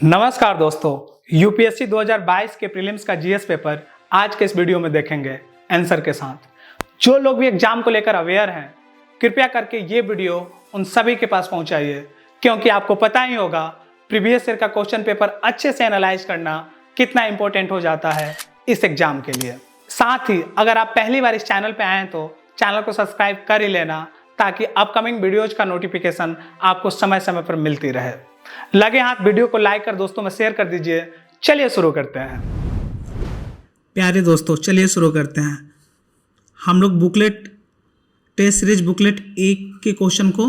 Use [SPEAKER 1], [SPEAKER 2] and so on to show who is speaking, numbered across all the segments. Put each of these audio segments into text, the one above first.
[SPEAKER 1] नमस्कार दोस्तों, यूपीएससी 2022 के प्रीलिम्स का जीएस पेपर आज के इस वीडियो में देखेंगे आंसर के साथ। जो लोग भी एग्जाम को लेकर अवेयर हैं, कृपया करके ये वीडियो उन सभी के पास पहुंचाइए, क्योंकि आपको पता ही होगा प्रीवियस ईयर का क्वेश्चन पेपर अच्छे से एनालाइज करना कितना इंपॉर्टेंट हो जाता है इस एग्जाम के लिए। साथ ही अगर आप पहली बार इस चैनल पर आए हैं तो चैनल को सब्सक्राइब कर ही लेना, ताकि अपकमिंग वीडियोज का नोटिफिकेशन आपको समय समय पर मिलती रहे। लगे हाथ वीडियो को लाइक कर दोस्तों में शेयर कर दीजिए। चलिए शुरू करते हैं।
[SPEAKER 2] प्यारे दोस्तों, चलिए शुरू करते हैं। हम लोग बुकलेट टेस्ट सीरीज बुकलेट 1 के क्वेश्चन को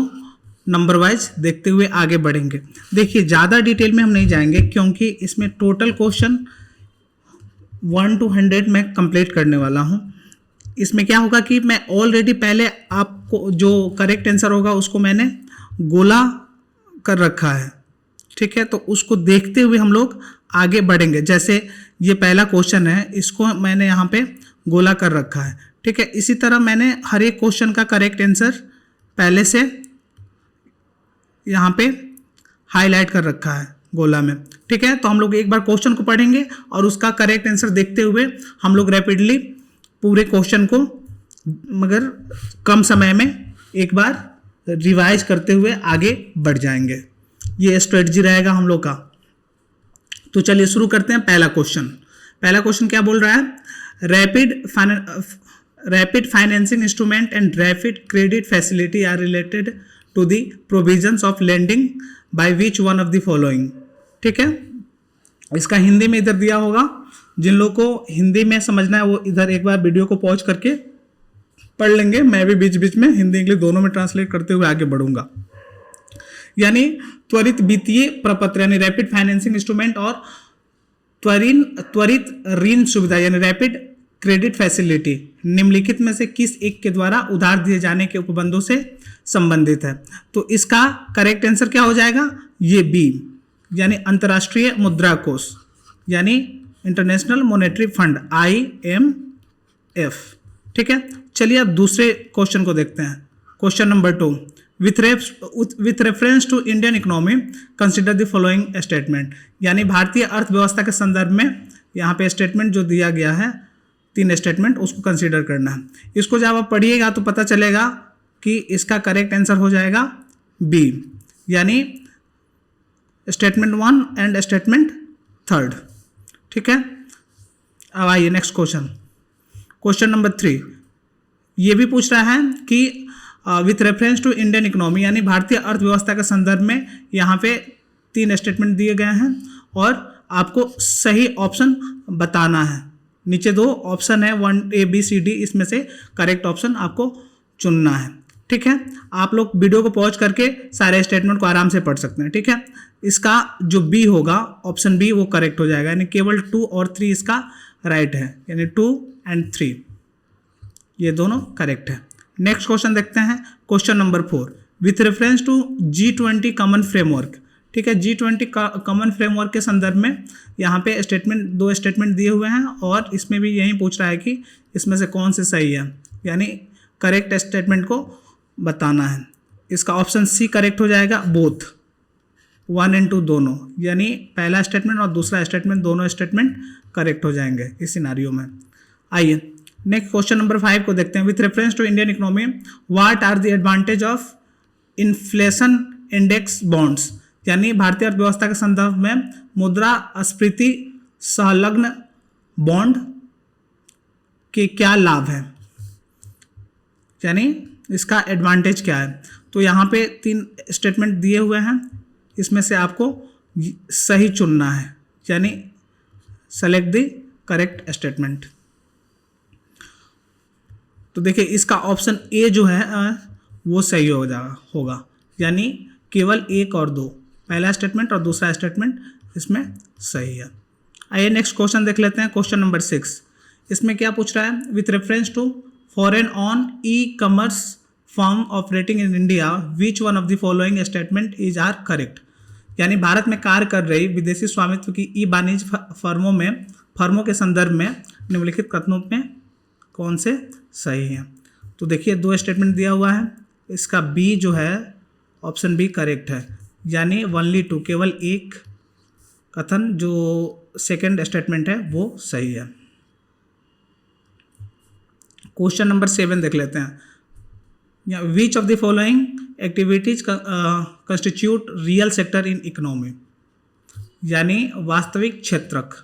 [SPEAKER 2] नंबर वाइज देखते हुए आगे बढ़ेंगे। देखिए, ज़्यादा डिटेल में हम नहीं जाएंगे, क्योंकि इसमें टोटल क्वेश्चन 1 to 100 मैं कंप्लीट करने वाला हूँ। इसमें क्या होगा कि मैं ऑलरेडी पहले आपको जो करेक्ट आंसर होगा उसको मैंने गोला कर रखा है, ठीक है। तो उसको देखते हुए हम लोग आगे बढ़ेंगे। जैसे ये पहला क्वेश्चन है, इसको मैंने यहाँ पे गोला कर रखा है, ठीक है। इसी तरह मैंने हर एक क्वेश्चन का करेक्ट आंसर पहले से यहाँ पे हाईलाइट कर रखा है गोला में, ठीक है। तो हम लोग एक बार क्वेश्चन को पढ़ेंगे और उसका करेक्ट आंसर देखते हुए हम लोग रैपिडली पूरे क्वेश्चन को मगर कम समय में एक बार रिवाइज करते हुए आगे बढ़ जाएंगे। ये स्ट्रेटजी रहेगा हम लोग का। तो चलिए शुरू करते हैं। पहला क्वेश्चन क्या बोल रहा है? Rapid financing instrument and rapid credit facility are related to the provisions of lending by which one of the following, ठीक है। इसका हिंदी में इधर दिया होगा। जिन लोगों को हिंदी में समझना है वो इधर एक बार वीडियो को पॉज करके पढ़ लेंगे। मैं भी बीच बीच में हिंदी इंग्लिश दोनों में ट्रांसलेट करते हुए आगे बढ़ूंगा। यानी त्वरित वित्तीय प्रपत्र यानी रैपिड फाइनेंसिंग इंस्ट्रूमेंट और त्वरित ऋण सुविधा यानी रैपिड क्रेडिट फैसिलिटी निम्नलिखित में से किस एक के द्वारा उधार दिए जाने के उपबंधों से संबंधित है? तो इसका करेक्ट आंसर क्या हो जाएगा? ये बी यानी अंतर्राष्ट्रीय मुद्रा कोष यानी इंटरनेशनल मॉनेटरी फंड IMF, ठीक है। चलिए अब दूसरे क्वेश्चन को देखते हैं। Question number 2, with reference to Indian economy consider the following statement, यानी भारतीय अर्थव्यवस्था के संदर्भ में यहाँ पे स्टेटमेंट जो दिया गया है 3 स्टेटमेंट, उसको कंसिडर करना है। इसको जब आप पढ़िएगा तो पता चलेगा कि इसका करेक्ट आंसर हो जाएगा बी यानी स्टेटमेंट 1 एंड स्टेटमेंट 3, ठीक है। अब आइए नेक्स्ट क्वेश्चन नंबर 3। ये भी पूछ रहा है कि with reference to Indian economy यानी भारतीय अर्थव्यवस्था के संदर्भ में यहाँ पे 3 स्टेटमेंट दिए गए हैं और आपको सही ऑप्शन बताना है। नीचे 2 ऑप्शन है 1A B C D, इसमें से करेक्ट ऑप्शन आपको चुनना है, ठीक है। आप लोग वीडियो को पॉज करके सारे स्टेटमेंट को आराम से पढ़ सकते हैं, ठीक है। इसका जो बी होगा ऑप्शन बी वो करेक्ट हो जाएगा, यानी केवल 2 और 3 इसका राइट है, यानी 2 and 3 ये दोनों करेक्ट है। नेक्स्ट क्वेश्चन देखते हैं। Question number 4, with reference to G20 common framework, ठीक है। G20 कॉमन फ्रेमवर्क के संदर्भ में यहाँ पे 2 स्टेटमेंट दिए हुए हैं और इसमें भी यही पूछ रहा है कि इसमें से कौन से सही है, यानी करेक्ट स्टेटमेंट को बताना है। इसका ऑप्शन सी करेक्ट हो जाएगा, बोथ 1 and 2 दोनों, यानी पहला स्टेटमेंट और दूसरा स्टेटमेंट दोनों स्टेटमेंट करेक्ट हो जाएंगे इस सिनारियो में। आइए नेक्स्ट क्वेश्चन नंबर 5 को देखते हैं। With reference to Indian economy what are the advantage of inflation index bonds, यानी भारतीय अर्थव्यवस्था के संदर्भ में मुद्रास्फीति संलग्न बॉन्ड के क्या लाभ है, यानी इसका एडवांटेज क्या है? तो यहाँ पे 3 स्टेटमेंट दिए हुए हैं, इसमें से आपको सही चुनना है, यानी सेलेक्ट द करेक्ट स्टेटमेंट। तो देखिए इसका ऑप्शन ए जो है वो सही होगा, यानी केवल 1 और 2, पहला स्टेटमेंट और दूसरा स्टेटमेंट इसमें सही है। आइए नेक्स्ट क्वेश्चन देख लेते हैं। क्वेश्चन नंबर 6, इसमें क्या पूछ रहा है? With reference to foreign on e-commerce firm operating in India which one of the following statement is are correct, यानी भारत में कार्य कर रही विदेशी स्वामित्व की ई वाणिज्य फर्मों के संदर्भ में निम्नलिखित कथनों में कौन से सही हैं? तो देखिए 2 स्टेटमेंट दिया हुआ है, इसका बी जो है ऑप्शन बी करेक्ट है, यानी ओनली 2 केवल 1 कथन जो सेकंड स्टेटमेंट है वो सही है। क्वेश्चन नंबर 7 देख लेते हैं। Which of the following activities constitute real sector in economy, यानी वास्तविक क्षेत्रक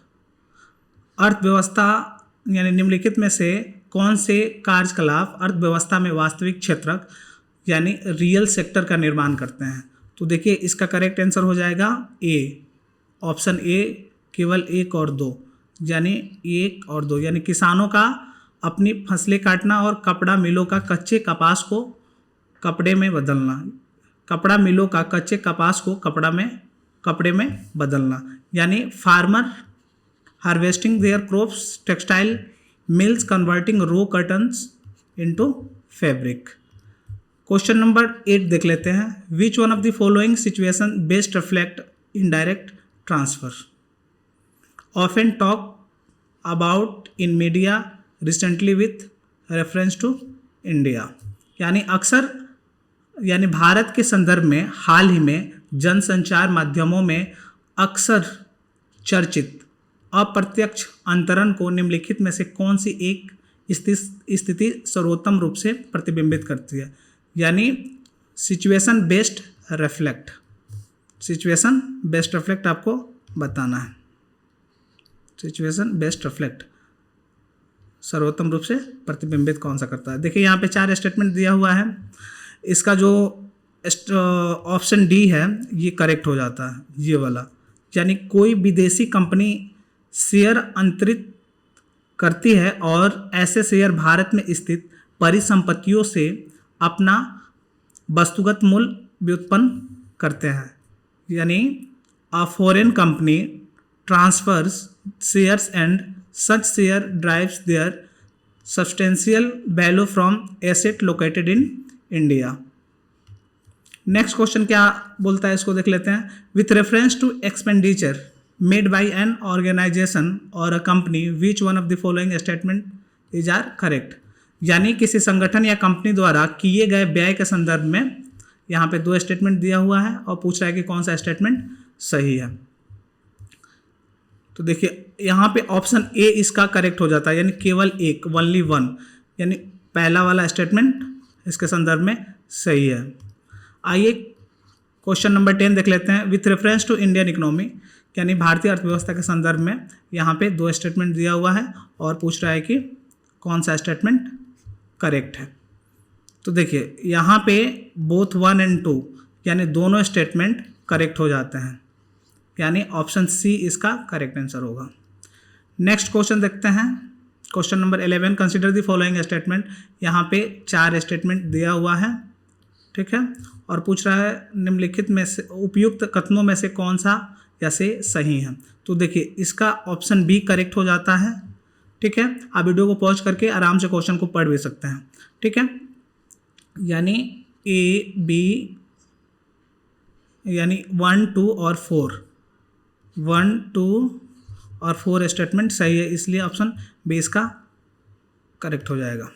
[SPEAKER 2] अर्थव्यवस्था, यानी निम्नलिखित में से कौन से कार्यकलाप अर्थव्यवस्था में वास्तविक क्षेत्रक यानी रियल सेक्टर का निर्माण करते हैं। तो देखिए इसका करेक्ट आंसर हो जाएगा ए, ऑप्शन ए, केवल 1 और 2, यानी 1 और 2, यानी किसानों का अपनी फसलें काटना और कपड़ा मिलों का कच्चे कपास को कपड़े में बदलना, कपड़ा मिलों का कच्चे कपास को कपड़े में बदलना, यानी farmer harvesting their crops, textile mills converting raw cottons into fabric. Question number 8 देख लेते हैं। Which one of the following situation best reflect indirect transfer, often talk about in media recently with reference to India, यानी अक्सर, यानी भारत के संदर्भ में हाल ही में जनसंचार माध्यमों में अक्सर चर्चित अप्रत्यक्ष अंतरण को निम्नलिखित में से कौन सी एक स्थिति सर्वोत्तम रूप से प्रतिबिंबित करती है, यानी situation based reflect. Situation based reflect आपको बताना है। सिचुएशन बेस्ड रिफ्लेक्ट सर्वोत्तम रूप से प्रतिबिंबित कौन सा करता है। देखिए यहाँ पे 4 स्टेटमेंट दिया हुआ है, इसका जो ऑप्शन डी है ये करेक्ट हो जाता है, ये वाला, यानी कोई विदेशी कंपनी शेयर अंतरित करती है और ऐसे शेयर भारत में स्थित परिसंपत्तियों से अपना वस्तुगत मूल्य व्युत्पन्न करते हैं, यानी a foreign company transfers shares and such share drives their substantial value from asset located in India. Next question क्या बोलता है, इसको देख लेते हैं। With reference to expenditure made by an organisation or a company which one of the following statement is are correct, यानी किसी संगठन या कंपनी द्वारा किए गए व्यय के संदर्भ में यहाँ पे 2 स्टेटमेंट दिया हुआ है और पूछ रहा है कि कौन सा स्टेटमेंट सही है। तो देखिए यहाँ पे ऑप्शन ए इसका करेक्ट हो जाता है, यानी केवल एक, ओनली वन, यानी पहला वाला स्टेटमेंट इसके संदर्भ में सही है। आइए क्वेश्चन नंबर 10 देख लेते हैं। With reference to Indian economy, यानी भारतीय अर्थव्यवस्था के संदर्भ में यहाँ पे 2 स्टेटमेंट दिया हुआ है और पूछ रहा है कि कौन सा स्टेटमेंट करेक्ट है। तो देखिए यहाँ पे बोथ 1 एंड 2, यानी दोनों स्टेटमेंट करेक्ट हो जाते हैं, यानी ऑप्शन सी इसका करेक्ट आंसर होगा। नेक्स्ट क्वेश्चन देखते हैं। Question number 11, consider the following statement, यहाँ पे 4 स्टेटमेंट दिया हुआ है, ठीक है, और पूछ रहा है निम्नलिखित में से उपयुक्त कथनों में से कौन सा या से सही है। तो देखिए इसका ऑप्शन बी करेक्ट हो जाता है, ठीक है। आप वीडियो को पॉज करके आराम से क्वेश्चन को पढ़ भी सकते हैं, ठीक है, यानी ए बी, यानी 1, 2 और 4, 1, 2 और 4 स्टेटमेंट सही है, इसलिए ऑप्शन बी इसका करेक्ट हो जाएगा।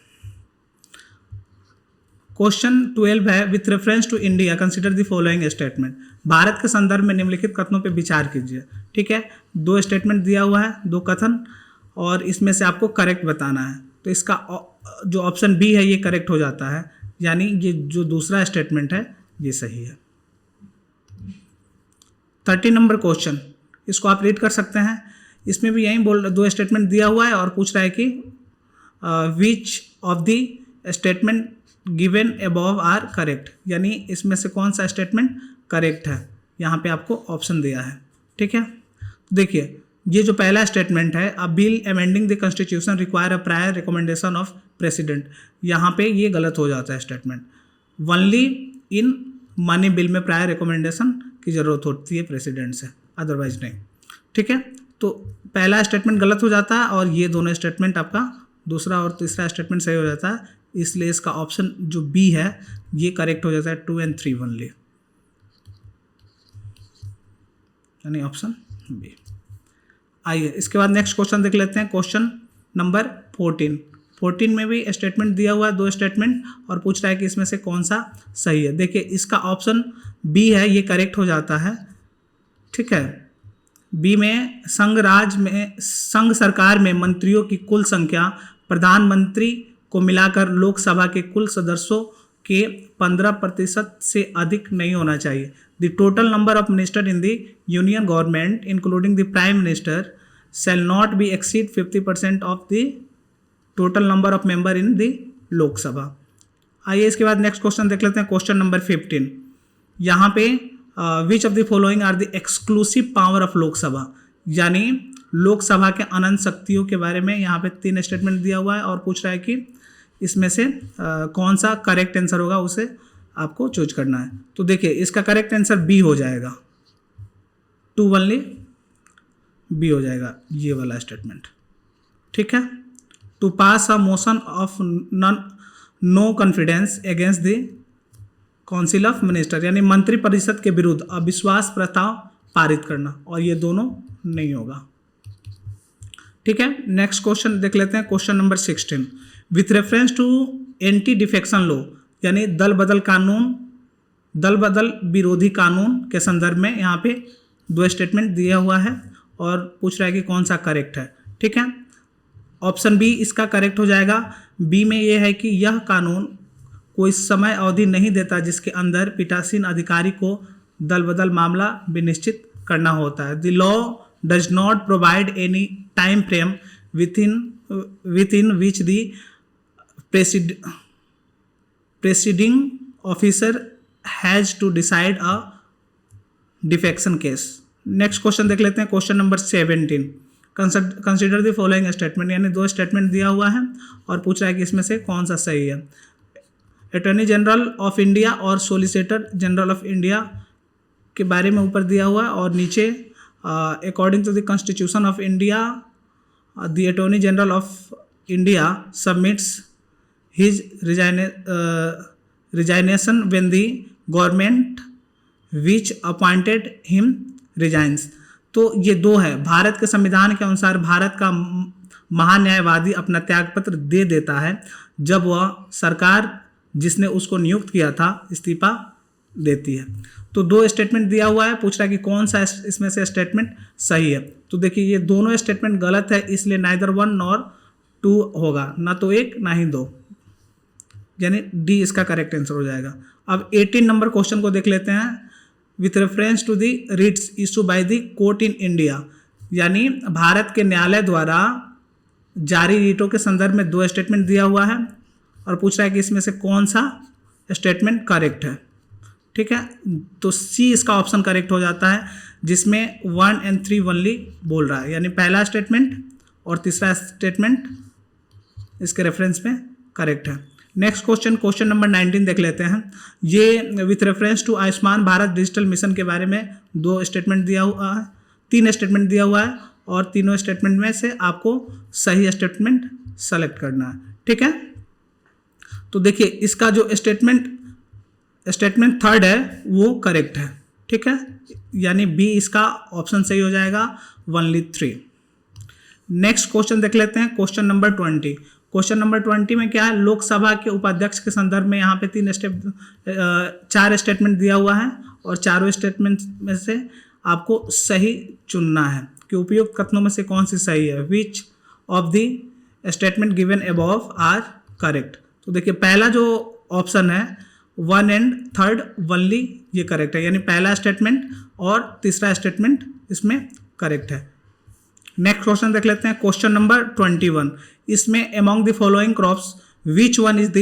[SPEAKER 2] क्वेश्चन 12 है। With reference to India consider the following statement, Bharat के संदर्भ में निम्नलिखित कथनों पर विचार कीजिए, ठीक है। 2 स्टेटमेंट दिया हुआ है, 2 कथन, और इसमें से आपको करेक्ट बताना है। तो इसका जो ऑप्शन बी है ये करेक्ट हो जाता है, यानी ये जो दूसरा स्टेटमेंट है ये सही है। 30 नंबर क्वेश्चन, इसको आप रीड कर सकते हैं। इसमें भी यही 2 स्टेटमेंट दिया हुआ है और पूछ रहा है कि which of the statement given above are correct, यानी इसमें से कौन सा स्टेटमेंट करेक्ट है, यहाँ पे आपको ऑप्शन दिया है, ठीक है। देखिए ये जो पहला स्टेटमेंट है, अ bill amending the constitution require a prior recommendation of president, यहाँ पे ये गलत हो जाता है statement. Only in money bill में प्रायर रिकमेंडेशन की ज़रूरत होती है प्रेसिडेंट से, अदरवाइज नहीं, ठीक है। तो पहला स्टेटमेंट गलत हो जाता है और ये दोनों स्टेटमेंट आपका दूसरा और तीसरा स्टेटमेंट सही हो जाता है, इसलिए इसका ऑप्शन जो बी है ये करेक्ट हो जाता है 2 और 3 ओनली, यानी ऑप्शन बी। आइए इसके बाद नेक्स्ट क्वेश्चन देख लेते हैं। क्वेश्चन नंबर 14 में भी स्टेटमेंट दिया हुआ है, 2 स्टेटमेंट, और पूछ रहा है कि इसमें से कौन सा सही है। देखिए इसका ऑप्शन बी है, ये करेक्ट हो जाता है, ठीक है, बी में संघ सरकार में मंत्रियों की कुल संख्या प्रधानमंत्री को मिलाकर लोकसभा के कुल सदस्यों के 15% से अधिक नहीं होना चाहिए। The total number of minister in the union government including the prime minister shall not be exceed 50% of the total number of member in the Lok Sabha. आइए इसके बाद नेक्स्ट क्वेश्चन देख लेते हैं। क्वेश्चन नंबर 15 यहाँ पे which of the following are the exclusive power of Lok Sabha, यानी लोकसभा के अनंत शक्तियों के बारे में यहाँ पे 3 स्टेटमेंट दिया हुआ है और पूछ रहा है कि इसमें से कौन सा करेक्ट आंसर होगा, उसे आपको चूज करना है। तो देखिए इसका करेक्ट आंसर बी हो जाएगा, 2 ओनली बी हो जाएगा ये वाला स्टेटमेंट। ठीक है, to pass a motion of no confidence against the council of minister, यानी मंत्री परिषद के विरुद्ध अविश्वास प्रस्ताव पारित करना, और ये दोनों नहीं होगा। ठीक है, नेक्स्ट क्वेश्चन देख लेते हैं। Question number 16 with reference to anti defection law, यानी दल बदल विरोधी कानून के संदर्भ में यहाँ पे 2 स्टेटमेंट दिया हुआ है और पूछ रहा है कि कौन सा करेक्ट है। ठीक है, ऑप्शन बी इसका करेक्ट हो जाएगा। बी में ये है कि यह कानून कोई समय अवधि नहीं देता जिसके अंदर पीठासीन अधिकारी को दल बदल मामला विनिश्चित करना होता है। The law does not provide any time frame within which the presiding officer has to decide a defection case. Next question देख लेते हैं। Question number 17 consider the following statement, यानी 2 स्टेटमेंट दिया हुआ है और पूछ रहा है कि इसमें से कौन सा सही है। अटॉर्नी जनरल ऑफ इंडिया और सोलिसिटर जनरल ऑफ इंडिया के बारे में ऊपर दिया हुआ है और नीचे according to the constitution of India the attorney general of India submits his resignation when the government which appointed him resigns. तो ये 2 है। भारत के संविधान के अनुसार भारत का महान्यायवादी अपना त्यागपत्र दे देता है जब वह सरकार जिसने उसको नियुक्त किया था इस्तीफा देती है। तो 2 स्टेटमेंट दिया हुआ है, पूछ रहा है कि कौन सा इसमें से स्टेटमेंट सही है। तो देखिए ये दोनों स्टेटमेंट गलत है, इसलिए नाइदर 1 नॉर 2 होगा, ना तो 1 ना ही 2, यानी डी इसका करेक्ट आंसर हो जाएगा। अब 18 नंबर क्वेश्चन को देख लेते हैं। With reference to the writs issue by the court in India, यानी भारत के न्यायालय द्वारा जारी रिटों के संदर्भ में 2 स्टेटमेंट दिया हुआ है और पूछ रहा है कि इसमें से कौन सा स्टेटमेंट करेक्ट है। ठीक है, तो सी इसका ऑप्शन करेक्ट हो जाता है, जिसमें 1 और 3 ओनली बोल रहा है, यानी पहला स्टेटमेंट और तीसरा स्टेटमेंट इसके रेफरेंस में करेक्ट है। नेक्स्ट क्वेश्चन नंबर 19 देख लेते हैं। ये with reference to Ayushman Bharat digital mission के बारे में 2 स्टेटमेंट दिया हुआ है, 3 स्टेटमेंट दिया हुआ है और तीनों स्टेटमेंट में से आपको सही स्टेटमेंट सेलेक्ट करना है। ठीक है, तो देखिए इसका जो स्टेटमेंट थर्ड है वो करेक्ट है। ठीक है, यानी बी इसका ऑप्शन सही हो जाएगा, ओनली 3। नेक्स्ट क्वेश्चन देख लेते हैं। Question number 20। क्वेश्चन नंबर 20 में क्या है, लोकसभा के उपाध्यक्ष के संदर्भ में यहाँ पे 4 स्टेटमेंट दिया हुआ है और चारों स्टेटमेंट में से आपको सही चुनना है कि उपयुक्त कथनों में से कौन सी सही है। Which of the statement given above are correct. तो देखिए पहला जो ऑप्शन है 1 और 3 ओनली ये करेक्ट है, यानी पहला स्टेटमेंट और तीसरा स्टेटमेंट इसमें करेक्ट है। नेक्स्ट क्वेश्चन देख लेते हैं। Question number 21। इसमें among the following crops which one is the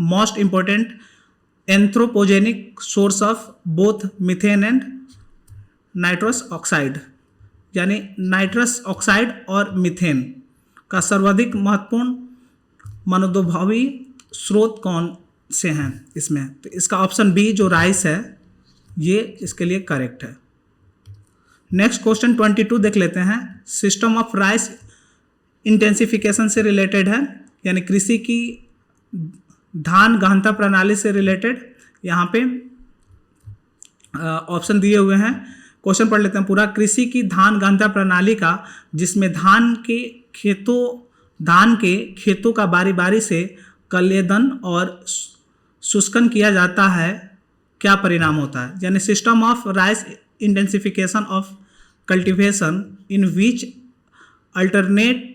[SPEAKER 2] most important anthropogenic source of both methane and nitrous oxide, यानी नाइट्रस ऑक्साइड और मीथेन का सर्वाधिक महत्वपूर्ण मनोद्भावी स्रोत कौन से हैं इसमें। तो इसका ऑप्शन बी जो राइस है ये इसके लिए करेक्ट है। नेक्स्ट क्वेश्चन 22 देख लेते हैं। सिस्टम ऑफ राइस इंटेंसिफिकेशन से रिलेटेड है, यानी कृषि की धान गहनता प्रणाली से रिलेटेड यहाँ पे ऑप्शन दिए हुए हैं। क्वेश्चन पढ़ लेते हैं पूरा। कृषि की धान गहनता प्रणाली का, जिसमें धान के खेतों का बारी बारी से कलेदन और शुष्कन किया जाता है, क्या परिणाम होता है। यानी system of rice intensification of cultivation in which alternate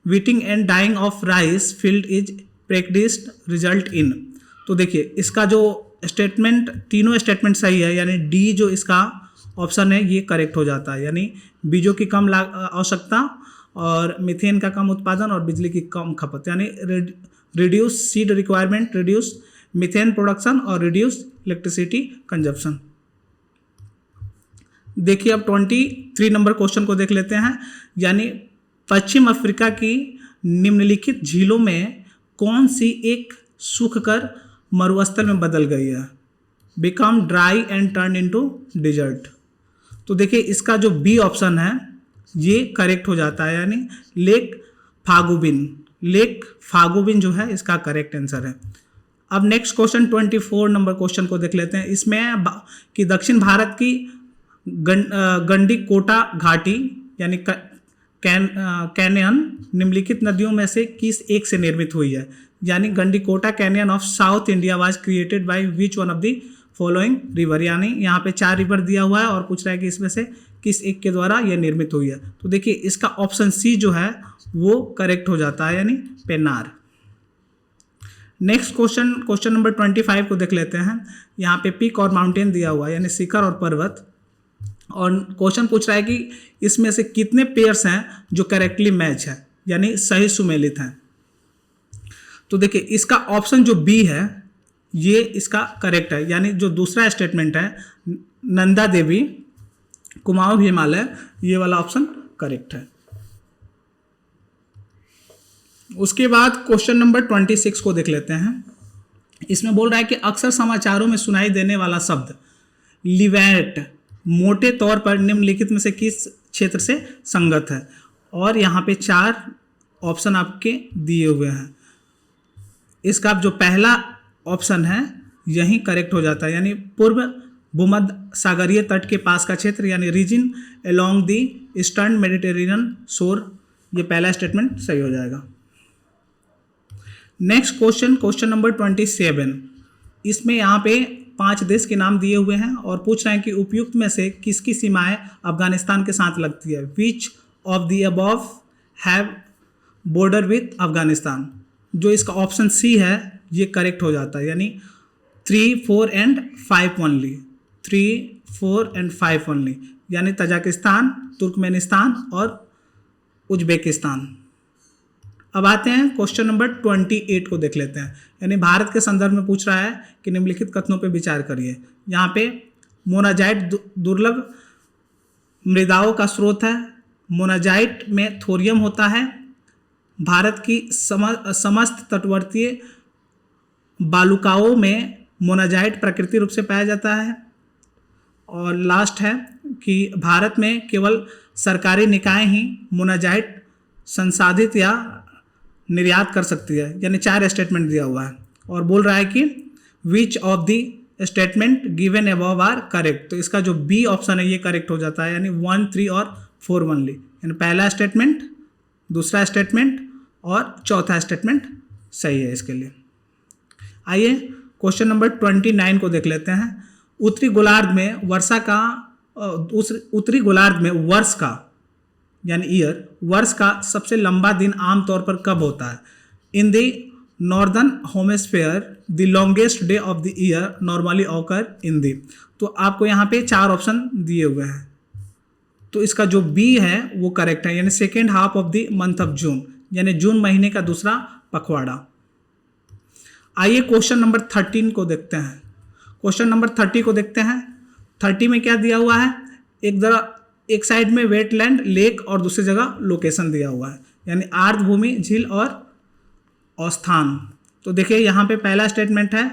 [SPEAKER 2] wetting and drying of rice field is practised result in. तो देखिए इसका जो स्टेटमेंट, तीनों स्टेटमेंट सही है, यानी डी जो इसका ऑप्शन है ये करेक्ट हो जाता है, यानी बीजों की कम आवश्यकता और मीथेन का कम उत्पादन और बिजली की कम खपत, यानी reduce seed requirement, reduce methane production और रिड्यूस इलेक्ट्रिसिटी कंजप्शन। देखिए अब 23 नंबर क्वेश्चन को देख लेते हैं, यानी पश्चिम अफ्रीका की निम्नलिखित झीलों में कौन सी एक सूखकर मरुस्थल में बदल गई है, become dry and turn into desert. तो देखिए इसका जो बी ऑप्शन है ये करेक्ट हो जाता है, यानी लेक फागुबिन जो है इसका करेक्ट आंसर है। अब नेक्स्ट क्वेश्चन 24 नंबर क्वेश्चन को देख लेते हैं। इसमें कि दक्षिण भारत की गंडीकोटा घाटी यानी कैनियन निम्नलिखित नदियों में से किस एक से निर्मित हुई है, यानी Gandikota canyon of south India was created by which one of the following river, यानी यहाँ पे 4 रिवर दिया हुआ है और पूछ रहा है कि इसमें से किस एक के द्वारा यह निर्मित हुई है। तो देखिए इसका ऑप्शन सी जो है वो करेक्ट हो जाता है, यानी पेन्नार। नेक्स्ट क्वेश्चन नंबर 25 को देख लेते हैं। यहाँ पे पीक और माउंटेन दिया हुआ है, यानी शिखर और पर्वत, और क्वेश्चन पूछ रहा है कि इसमें से कितने पेयर्स हैं जो करेक्टली मैच है, यानी सही सुमेलित हैं। तो देखिए इसका ऑप्शन जो बी है ये इसका करेक्ट है, यानी जो दूसरा स्टेटमेंट है नंदा देवी कुमाऊं हिमालय, ये वाला ऑप्शन करेक्ट है। उसके बाद क्वेश्चन नंबर 26 को देख लेते हैं। इसमें बोल रहा है कि अक्सर समाचारों में सुनाई देने वाला शब्द लिवेट मोटे तौर पर निम्नलिखित में से किस क्षेत्र से संगत है, और यहाँ पे 4 ऑप्शन आपके दिए हुए हैं। इसका जो पहला ऑप्शन है यही करेक्ट हो जाता है, यानी पूर्व भूमध्य सागरीय तट के पास का क्षेत्र, यानी region along the eastern Mediterranean shore, ये पहला स्टेटमेंट सही हो जाएगा। Next question number 27। इसमें यहाँ पे 5 देश के नाम दिए हुए हैं और पूछ रहे हैं कि उपयुक्त में से किसकी सीमाएं अफगानिस्तान के साथ लगती है, which of the above have border with Afghanistan. जो इसका ऑप्शन सी है ये करेक्ट हो जाता है, यानी 3, 4 एंड 5 ओनली, 3, 4 एंड 5 ओनली, यानी तजाकिस्तान, तुर्कमेनिस्तान और उज्बेकिस्तान। अब आते हैं क्वेश्चन नंबर 28 को देख लेते हैं, यानी भारत के संदर्भ में पूछ रहा है कि निम्नलिखित कथनों पर विचार करिए। यहाँ पे मोनाजाइट दुर्लभ मृदाओं का स्रोत है, मोनाजाइट में थोरियम होता है, भारत की समस्त तटवर्तीय बालुकाओं में मोनाजाइट प्राकृतिक रूप से पाया जाता है, और लास्ट है कि भारत में केवल सरकारी निकाय ही मोनाजाइट संसाधित या निर्यात कर सकती है, यानी 4 स्टेटमेंट दिया हुआ है और बोल रहा है कि which of the statement given above are correct. तो इसका जो बी ऑप्शन है ये करेक्ट हो जाता है, यानी 1, 3 और 4 ओनली, यानी पहला स्टेटमेंट, दूसरा स्टेटमेंट और चौथा स्टेटमेंट सही है इसके लिए। आइए क्वेश्चन नंबर 29 को देख लेते हैं। उत्तरी गोलार्ध में वर्ष का यानी ईयर, वर्ष का सबसे लंबा दिन आमतौर पर कब होता है? In the northern hemisphere the longest day of the year normally occur in the. तो आपको यहाँ पे 4 ऑप्शन दिए हुए हैं, तो इसका जो बी है वो करेक्ट है, यानी second half of the month of June, यानी जून महीने का दूसरा पखवाड़ा। आइए क्वेश्चन नंबर 13 को देखते हैं। क्वेश्चन नंबर 30 को देखते हैं। 30 में क्या दिया हुआ है? एक साइड में वेटलैंड, लेक और दूसरी जगह लोकेशन दिया हुआ है, यानी आर्द्रभूमि, झील और स्थान। तो देखिए यहाँ पे पहला स्टेटमेंट है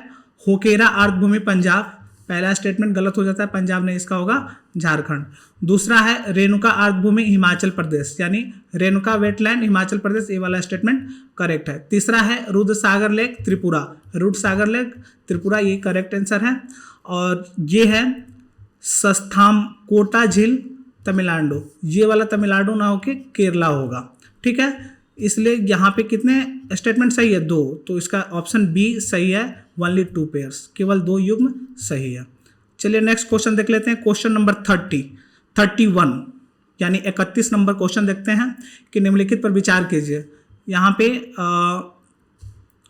[SPEAKER 2] होकेरा आर्द्रभूमि पंजाब, पहला स्टेटमेंट गलत हो जाता है, पंजाब नहीं, इसका होगा झारखंड। दूसरा है रेणुका आर्द्रभूमि हिमाचल प्रदेश, यानी रेणुका वेटलैंड हिमाचल प्रदेश, ये वाला स्टेटमेंट करेक्ट है। तीसरा है रुद्रसागर लेक त्रिपुरा, रुद्रसागर लेक त्रिपुरा, ये करेक्ट आंसर है। और ये है सस्थामकोटा झील तमिलनाडु, ये वाला तमिलनाडु ना होके केरला होगा, ठीक है। इसलिए यहाँ पे कितने स्टेटमेंट सही है? 2, तो इसका ऑप्शन बी सही है, ओनली 2 पेयर्स, केवल 2 युग्म सही है। चलिए नेक्स्ट क्वेश्चन देख लेते हैं। Question number 31। यानी 31 नंबर क्वेश्चन देखते हैं कि निम्नलिखित पर विचार कीजिए। यहाँ पे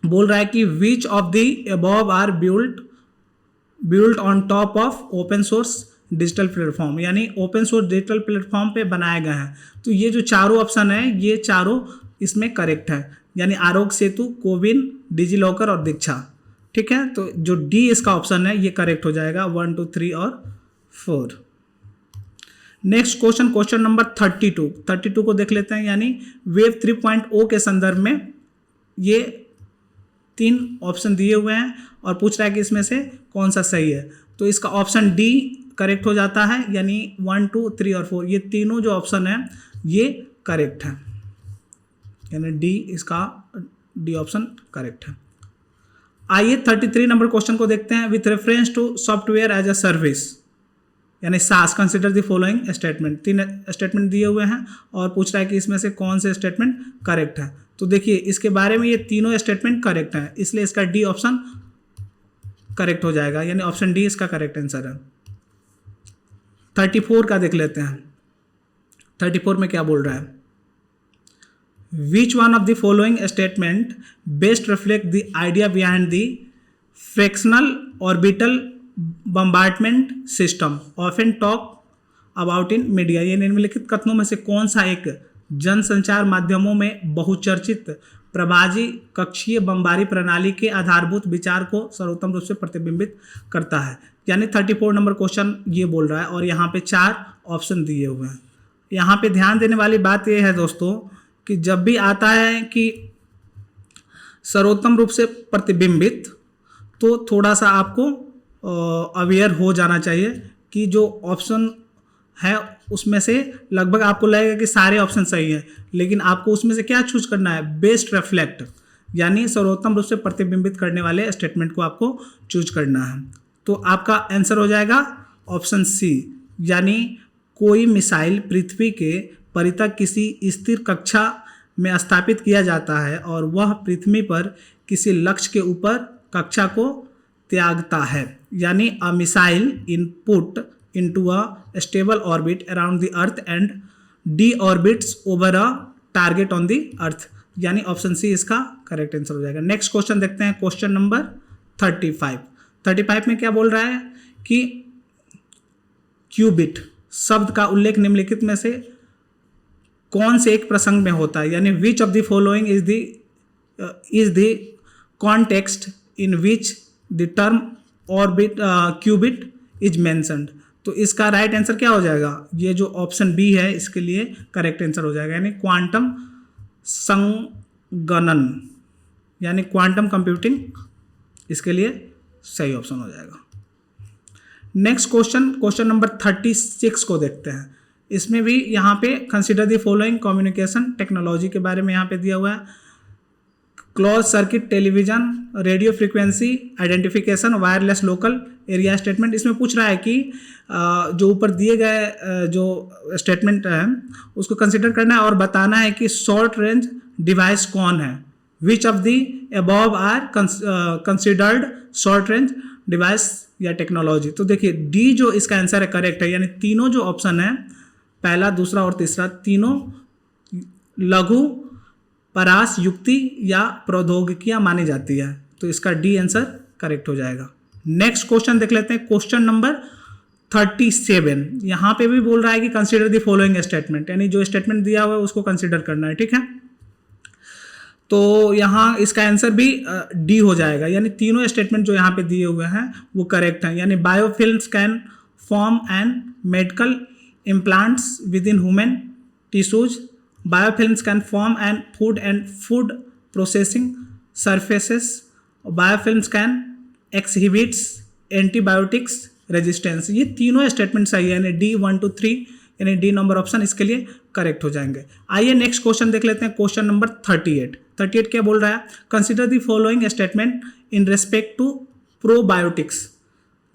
[SPEAKER 2] बोल रहा है कि which of the above are built on top of open source digital platform, यानी ओपन सोर्स डिजिटल प्लेटफॉर्म पे बनाए गए हैं। तो ये जो चारों ऑप्शन है ये चारों इसमें करेक्ट है, यानी आरोग्य सेतु, कोविन, डिजी लॉकर और दीक्षा। ठीक है, तो जो डी इसका ऑप्शन है ये करेक्ट हो जाएगा 1, 2, 3 और 4। नेक्स्ट क्वेश्चन नंबर 32 को देख लेते हैं। यानी वेब 3.0 के संदर्भ में ये 3 ऑप्शन दिए हुए हैं और पूछ रहा है कि इसमें से कौन सा सही है। तो इसका ऑप्शन डी करेक्ट हो जाता है, यानी 1, 2, 3 और 4 ये तीनों जो ऑप्शन है ये करेक्ट है, यानी डी इसका डी ऑप्शन करेक्ट है। आइए 33 नंबर क्वेश्चन को देखते हैं। With reference to software as a service, यानी SaaS, consider the following statement. 3 statement दिए हुए हैं और पूछ रहा है कि इसमें से कौन से स्टेटमेंट करेक्ट है। तो देखिए इसके बारे में ये तीनों स्टेटमेंट करेक्ट हैं, इसलिए इसका डी ऑप्शन करेक्ट हो जाएगा, यानी ऑप्शन डी इसका करेक्ट आंसर है। 34 का देख लेते हैं। 34 में क्या बोल रहा है? Which one of the following statement best reflect the idea behind the fractional orbital bombardment system often talk about in media? ये निम्नलिखित कथनों में से कौन सा एक जनसंचार माध्यमों में बहुचर्चित प्रभाजी कक्षीय बमबारी प्रणाली के आधारभूत विचार को सर्वोत्तम रूप से प्रतिबिंबित करता है? यानी 34 नंबर क्वेश्चन ये बोल रहा है और यहाँ पे 4 ऑप्शन दिए हुए हैं। यहाँ पे ध्यान देने वाली बात यह है दोस्तों कि जब भी आता है कि सर्वोत्तम रूप से प्रतिबिंबित, तो थोड़ा सा आपको अवेयर हो जाना चाहिए कि जो ऑप्शन है उसमें से लगभग आपको लगेगा कि सारे ऑप्शन सही हैं, लेकिन आपको उसमें से क्या चूज करना है? बेस्ट रिफ्लेक्ट, यानी सर्वोत्तम रूप से प्रतिबिंबित करने वाले स्टेटमेंट को आपको चूज करना है। तो आपका आंसर हो जाएगा ऑप्शन सी, यानी कोई मिसाइल पृथ्वी के परितः किसी स्थिर कक्षा में स्थापित किया जाता है और वह पृथ्वी पर किसी लक्ष्य के ऊपर कक्षा को त्यागता है, यानी a missile input into a stable orbit around the earth and D orbits over a target on the अर्थ, यानी ऑप्शन सी इसका करेक्ट आंसर हो जाएगा। नेक्स्ट क्वेश्चन देखते हैं, क्वेश्चन नंबर 35 में क्या बोल रहा है कि क्यूबिट शब्द का उल्लेख निम्नलिखित में से कौन से एक प्रसंग में होता है? यानी which of the following is the context in which the term orbit qubit is mentioned. तो इसका राइट आंसर क्या हो जाएगा? ये जो ऑप्शन बी है इसके लिए करेक्ट आंसर हो जाएगा, यानी क्वांटम संगणन, यानी क्वांटम कंप्यूटिंग इसके लिए सही ऑप्शन हो जाएगा। नेक्स्ट क्वेश्चन नंबर 36 को देखते हैं। इसमें भी यहाँ पे consider the following communication technology के बारे में यहाँ पे दिया हुआ है। Close circuit television, radio frequency identification, wireless local area statement. इसमें पूछ रहा है कि जो ऊपर दिए गए जो स्टेटमेंट है उसको कंसिडर करना है और बताना है कि शॉर्ट रेंज डिवाइस कौन है। Which of the above are considered short range device या टेक्नोलॉजी। तो देखिए डी जो इसका आंसर है करेक्ट है, यानी तीनों जो ऑप्शन है पहला, दूसरा और तीसरा तीनों लघु परास युक्ति या प्रौद्योगिकियां मानी जाती है, तो इसका डी आंसर करेक्ट हो जाएगा। नेक्स्ट क्वेश्चन देख लेते हैं, क्वेश्चन नंबर 37। यहाँ पे भी बोल रहा है कि कंसीडर द फॉलोइंग स्टेटमेंट, यानी जो स्टेटमेंट दिया हुआ है उसको कंसीडर करना है। ठीक है, तो यहाँ इसका आंसर भी डी हो जाएगा, यानी तीनों स्टेटमेंट जो यहाँ पे दिए हुए हैं वो करेक्ट हैं। यानी biofilms can form and medical implants with in human tissues, biofilms can form and food processing surfaces, biofilms can exhibits antibiotics resistance। ये तीनों स्टेटमेंट सही है, यानी डी 1, 2, 3, यानी डी नंबर ऑप्शन इसके लिए करेक्ट हो जाएंगे। आइए नेक्स्ट क्वेश्चन देख लेते हैं, क्वेश्चन नंबर 38 क्या बोल रहा है? Consider the following statement in respect to probiotics,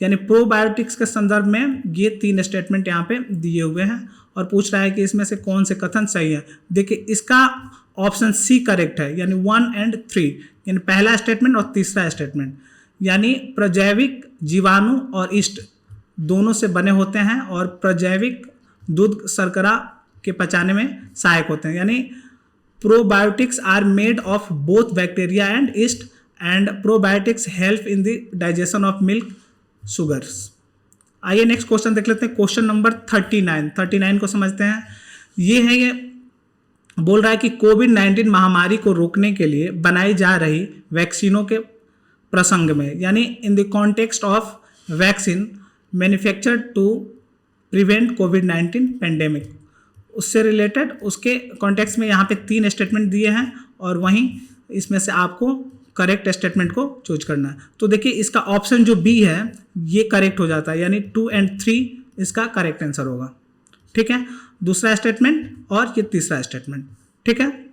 [SPEAKER 2] यानी प्रोबायोटिक्स के संदर्भ में ये 3 स्टेटमेंट यहाँ पे दिए हुए हैं और पूछ रहा है कि इसमें से कौन से कथन सही है। देखिए इसका ऑप्शन सी करेक्ट है, यानी 1 और 3, यानी पहला स्टेटमेंट और तीसरा स्टेटमेंट, यानी प्रजैविक जीवाणु और ईस्ट दोनों से बने होते हैं और प्रजैविक दूध शर्करा के पचाने में सहायक होते हैं। यानी probiotics are made of both bacteria and yeast and probiotics help in the digestion of milk sugars. आइए नेक्स्ट क्वेश्चन देख लेते हैं, क्वेश्चन नंबर 39 को समझते हैं। ये बोल रहा है कि कोविड-19 महामारी को रोकने के लिए बनाई जा रही वैक्सीनों के प्रसंग में, यानी in the context of vaccine manufactured to prevent कोविड-19 पेंडेमिक, उससे रिलेटेड उसके कॉन्टेक्स्ट में यहाँ पे 3 स्टेटमेंट दिए हैं और वहीं इसमें से आपको करेक्ट स्टेटमेंट को चूज करना है। तो देखिए इसका ऑप्शन जो बी है ये करेक्ट हो जाता है, यानी 2 और 3 इसका करेक्ट आंसर होगा। ठीक है, दूसरा स्टेटमेंट और ये तीसरा स्टेटमेंट। ठीक है,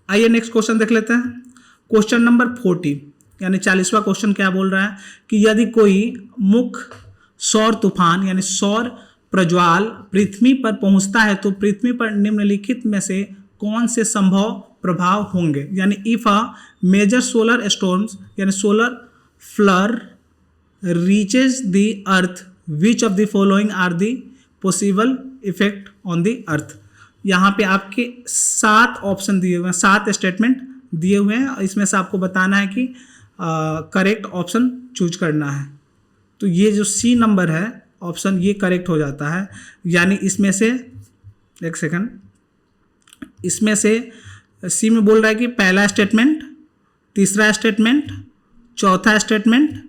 [SPEAKER 2] आइए नेक्स्ट क्वेश्चन देख लेते हैं, क्वेश्चन नंबर 40 यानी 40वां क्वेश्चन क्या बोल रहा है कि यदि कोई मुख्य सौर तूफान यानी सौर प्रज्वाल पृथ्वी पर पहुंचता है तो पृथ्वी पर निम्नलिखित में से कौन से संभव प्रभाव होंगे। यानी if a major solar storms यानी solar flare reaches the earth which of the following are the possible effect on the earth. यहाँ पे आपके 7 ऑप्शन दिए हुए हैं, 7 स्टेटमेंट दिए हुए हैं, इसमें से आपको बताना है कि करेक्ट ऑप्शन चूज करना है। तो ये जो सी नंबर है ऑप्शन ये करेक्ट हो जाता है, यानी इसमें से एक सेकंड, इसमें से सी में बोल रहा है कि पहला स्टेटमेंट, तीसरा स्टेटमेंट, चौथा स्टेटमेंट,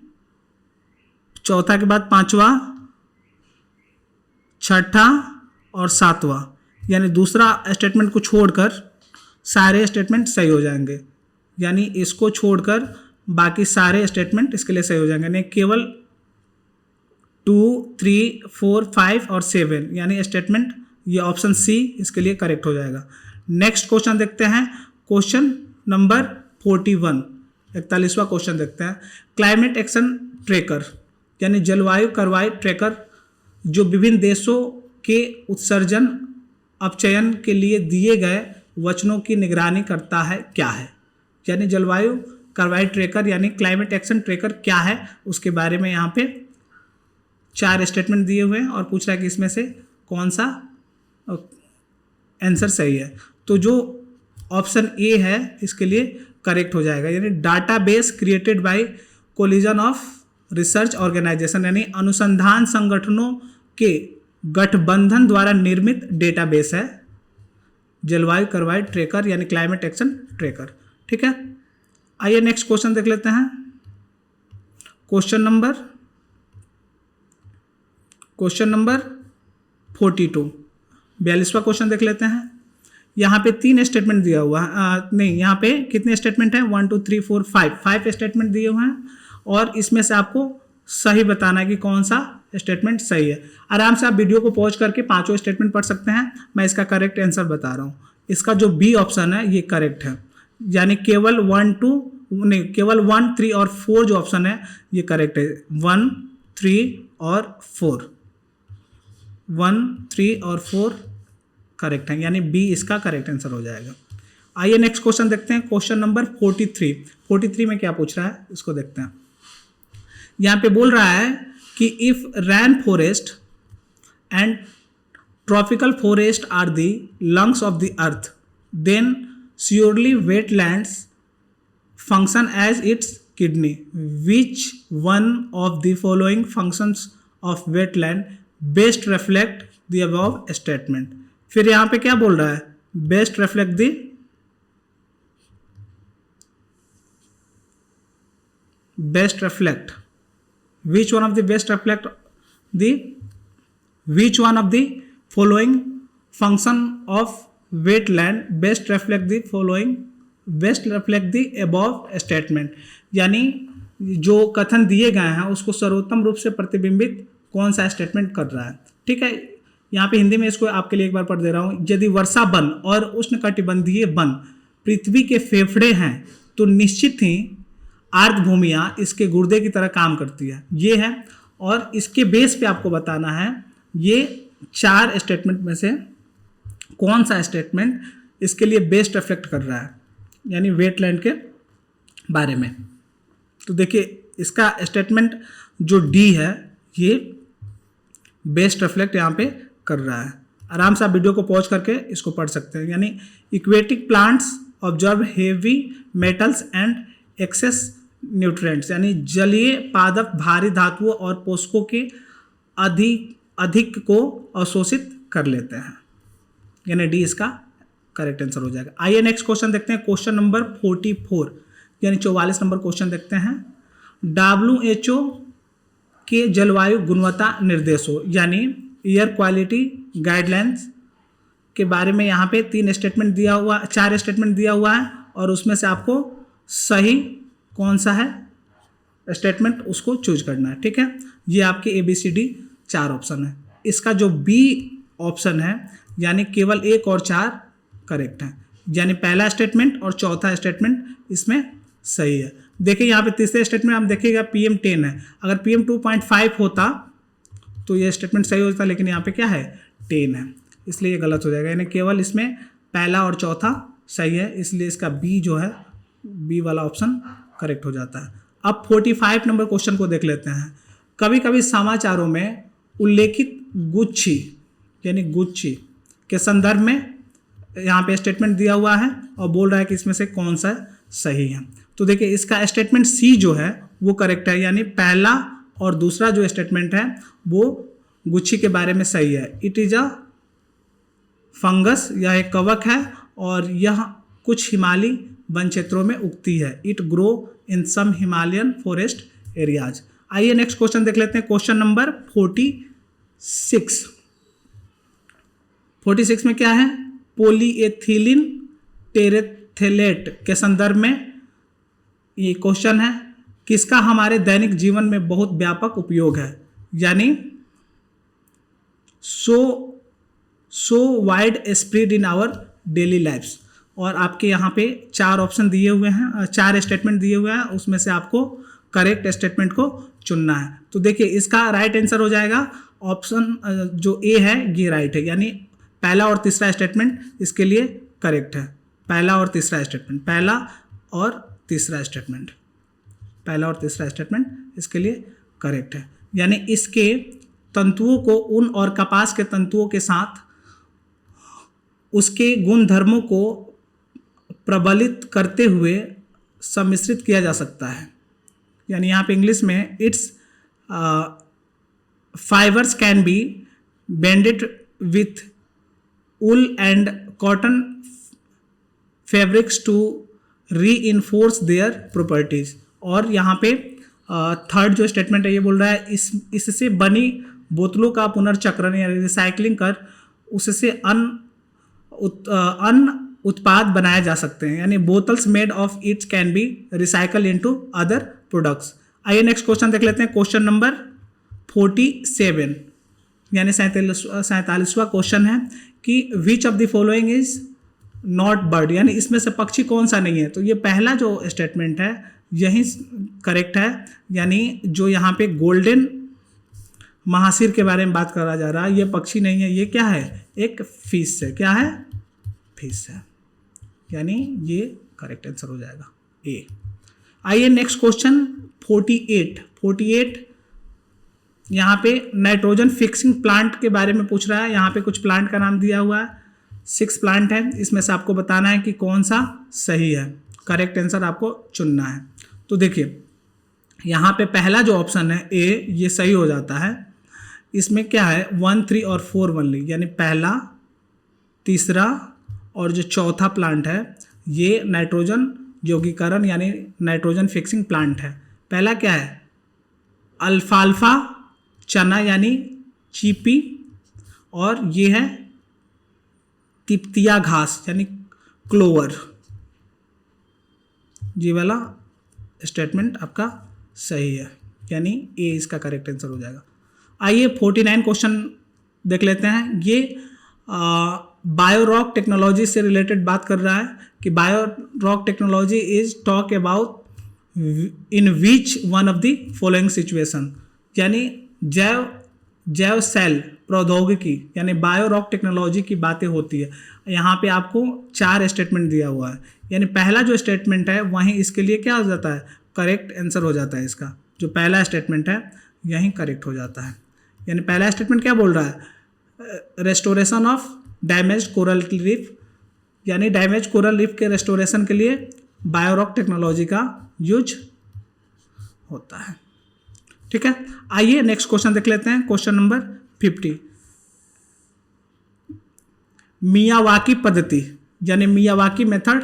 [SPEAKER 2] चौथा के बाद 5वां, 6ठा और 7वां, यानी दूसरा स्टेटमेंट को छोड़कर सारे स्टेटमेंट सही हो जाएंगे। यानी इसको छोड़कर बाकी सारे स्टेटमेंट इसके लिए सही हो जाएंगे, यानी केवल 2, 3, 4, 5 और 7 यानी स्टेटमेंट ये ऑप्शन सी इसके लिए करेक्ट हो जाएगा। नेक्स्ट क्वेश्चन देखते हैं, क्वेश्चन नंबर 41 41वां क्वेश्चन देखते हैं। क्लाइमेट एक्शन ट्रैकर यानी जलवायु कार्रवाई ट्रैकर जो विभिन्न देशों के उत्सर्जन अपचयन के लिए दिए गए वचनों की निगरानी करता है क्या है। यानी जलवायु कार्रवाई ट्रैकर यानी क्लाइमेट एक्शन ट्रैकर क्या है उसके बारे में यहाँ पे 4 स्टेटमेंट दिए हुए हैं और पूछ रहा है कि इसमें से कौन सा आंसर सही है। तो जो ऑप्शन ए है इसके लिए करेक्ट हो जाएगा, यानी database created by coalition of research organization यानी अनुसंधान संगठनों के गठबंधन द्वारा निर्मित डेटाबेस है जलवायु कार्रवाई ट्रैकर यानी क्लाइमेट एक्शन ट्रैकर। ठीक है, आइए नेक्स्ट क्वेश्चन देख लेते हैं, क्वेश्चन नंबर 42 42वां क्वेश्चन देख लेते हैं। यहाँ पे 3 स्टेटमेंट दिया हुआ है, नहीं यहाँ पे कितने स्टेटमेंट हैं 1 2 3 4 5 स्टेटमेंट दिए हुए हैं और इसमें से आपको सही बताना है कि कौन सा स्टेटमेंट सही है। आराम से आप वीडियो को पॉज करके 5 स्टेटमेंट पढ़ सकते हैं, मैं इसका करेक्ट आंसर बता रहा हूँ। इसका जो बी ऑप्शन है ये करेक्ट है, यानी केवल 1, 3 और 4 जो ऑप्शन है ये करेक्ट है। 1, 3 और 4 1, 3 और 4 करेक्ट है, यानी बी इसका करेक्ट आंसर हो जाएगा। आइए नेक्स्ट क्वेश्चन देखते हैं, क्वेश्चन नंबर 43 में क्या पूछ रहा है इसको देखते हैं। यहाँ पे बोल रहा है कि if rain forest and tropical forest are the lungs of the earth then surely wetlands function as its kidney. Which one of the following functions of wetland best reflect the above statement. फिर यहाँ पे क्या बोल रहा है, best reflect the best reflect which one of the best reflect the which one of the following function of wetland best reflect the following best reflect the above statement। यानी जो कथन दिए गए हैं उसको सर्वोत्तम रूप से प्रतिबिंबित कौन सा स्टेटमेंट कर रहा है। ठीक है, यहाँ पे हिंदी में इसको आपके लिए एक बार पढ़ दे रहा हूँ। यदि वर्षा वन और उष्णकटिबंधीय वन पृथ्वी के फेफड़े हैं तो निश्चित ही आर्द्र भूमियाँ इसके गुर्दे की तरह काम करती है, ये है। और इसके बेस पे आपको बताना है ये 4 स्टेटमेंट में से कौन सा स्टेटमेंट इसके लिए बेस्ट रिफ्लेक्ट कर रहा है, यानी वेटलैंड के बारे में। तो देखिए इसका स्टेटमेंट जो डी है ये बेस्ट रिफ्लेक्ट यहाँ पे कर रहा है। आराम से आप वीडियो को पॉज करके इसको पढ़ सकते हैं। यानी aquatic plants observe heavy metals and excess nutrients, यानी जलीय पादप भारी धातुओं और पोषकों के अधिक को अवशोषित कर लेते हैं, यानी डी इसका करेक्ट आंसर हो जाएगा। आइए नेक्स्ट क्वेश्चन देखते हैं, क्वेश्चन नंबर 44 यानी 44 नंबर क्वेश्चन देखते हैं। WHO के जलवायु गुणवत्ता निर्देशों यानी एयर क्वालिटी गाइडलाइंस के बारे में यहाँ पे 4 स्टेटमेंट दिया हुआ है और उसमें से आपको सही कौन सा है स्टेटमेंट उसको चूज करना है। ठीक है, ये आपके ABCD 4 ऑप्शन है। इसका जो B ऑप्शन है यानी केवल 1 और 4 करेक्ट है, यानी पहला स्टेटमेंट और चौथा स्टेटमेंट इसमें सही है। देखिए यहाँ पे तीसरे स्टेटमेंट आप देखिएगा PM10 है, अगर PM 2.5 होता तो ये स्टेटमेंट सही होता, लेकिन यहाँ पे क्या है 10 है, इसलिए ये गलत हो जाएगा। यानी केवल इसमें पहला और चौथा सही है, इसलिए इसका B जो है B वाला ऑप्शन करेक्ट हो जाता है। अब 45 नंबर क्वेश्चन को देख लेते हैं। कभी कभी समाचारों में उल्लेखित गुच्छी यानी गुच्छी के संदर्भ में यहाँ पे स्टेटमेंट दिया हुआ है और बोल रहा है कि इसमें से कौन सा सही है। तो देखिए इसका स्टेटमेंट C जो है वो करेक्ट है, यानी पहला और दूसरा जो स्टेटमेंट है वो गुच्छी के बारे में सही है। इट इज अ फंगस, यह एक कवक है और यह कुछ हिमालयी वन क्षेत्रों में उगती है। It grow in some Himalayan forest areas. आइए नेक्स्ट क्वेश्चन देख लेते हैं, क्वेश्चन नंबर 46 में क्या है, पॉलीएथिलीन टेरेथेलेट के संदर्भ में ये क्वेश्चन है, किसका हमारे दैनिक जीवन में बहुत व्यापक उपयोग है, यानी so widespread in our daily lifes. और आपके यहाँ पे 4 ऑप्शन दिए हुए हैं, 4 स्टेटमेंट दिए हुए हैं, उसमें से आपको करेक्ट स्टेटमेंट को चुनना है। तो देखिए इसका राइट आंसर हो जाएगा ऑप्शन जो ए है ये राइट है, यानी पहला और तीसरा स्टेटमेंट इसके लिए करेक्ट है। पहला और तीसरा स्टेटमेंट इसके लिए करेक्ट है, यानी इसके तंतुओं को ऊन और कपास के तंतुओं के साथ उसके गुण धर्मों को प्रबलित करते हुए सम्मिश्रित किया जा सकता है। यानी यहाँ पे इंग्लिश में it's fibres can be bended with wool and cotton fabrics to reinforce their properties। और यहाँ पे थर्ड जो स्टेटमेंट है ये बोल रहा है इससे बनी बोतलों का पुनर्चक्रण या रिसाइकलिंग कर उससे अन्य उत्पाद बनाए जा सकते हैं, यानी bottles made of its can be recycle into other products. आइए नेक्स्ट क्वेश्चन देख लेते हैं, क्वेश्चन नंबर 47 यानी 47वां क्वेश्चन है कि which of the following is not bird, यानी इसमें से पक्षी कौन सा नहीं है। तो ये पहला जो स्टेटमेंट है यही करेक्ट है, यानी जो यहाँ पे गोल्डन महासिर के बारे में बात करा जा रहा है ये पक्षी नहीं है, ये क्या है एक फिश है। क्या है? फिश है, यानी ये करेक्ट आंसर हो जाएगा ए। आइए नेक्स्ट क्वेश्चन 48 यहाँ पे नाइट्रोजन फिक्सिंग प्लांट के बारे में पूछ रहा है। यहाँ पे कुछ प्लांट का नाम दिया हुआ है, 6 प्लांट है, इसमें से आपको बताना है कि कौन सा सही है, करेक्ट आंसर आपको चुनना है। तो देखिए यहाँ पे पहला जो ऑप्शन है ए ये सही हो जाता है। इसमें क्या है 1, 3 और 4 ओनली, यानी पहला, तीसरा और जो चौथा प्लांट है ये नाइट्रोजन यौगिकरण यानी नाइट्रोजन फिक्सिंग प्लांट है। पहला क्या है अल्फाल्फा चना यानी चीपी, और ये है तिपतिया घास यानी क्लोवर। ये वाला स्टेटमेंट आपका सही है, यानी ए इसका करेक्ट आंसर हो जाएगा। आइए 49 क्वेश्चन देख लेते हैं। ये बायोरॉक टेक्नोलॉजी से रिलेटेड बात कर रहा है कि biorock technology is talk about in which one of the following situation, यानी जैव सेल प्रौद्योगिकी यानी बायोरॉक टेक्नोलॉजी की बातें होती है। यहाँ पे आपको 4 स्टेटमेंट दिया हुआ है, यानी पहला जो स्टेटमेंट है वहीं इसके लिए क्या हो जाता है करेक्ट आंसर हो जाता है। इसका जो पहला स्टेटमेंट है यहीं करेक्ट हो जाता है, यानी पहला स्टेटमेंट क्या बोल रहा है restoration of damage coral reef, यानी डैमेज कोरल रीफ के रेस्टोरेशन के लिए बायोरॉक टेक्नोलॉजी का यूज होता है। ठीक है, आइए नेक्स्ट क्वेश्चन देख लेते हैं। क्वेश्चन नंबर 50, मियावाकी पद्धति यानी मियावाकी मेथड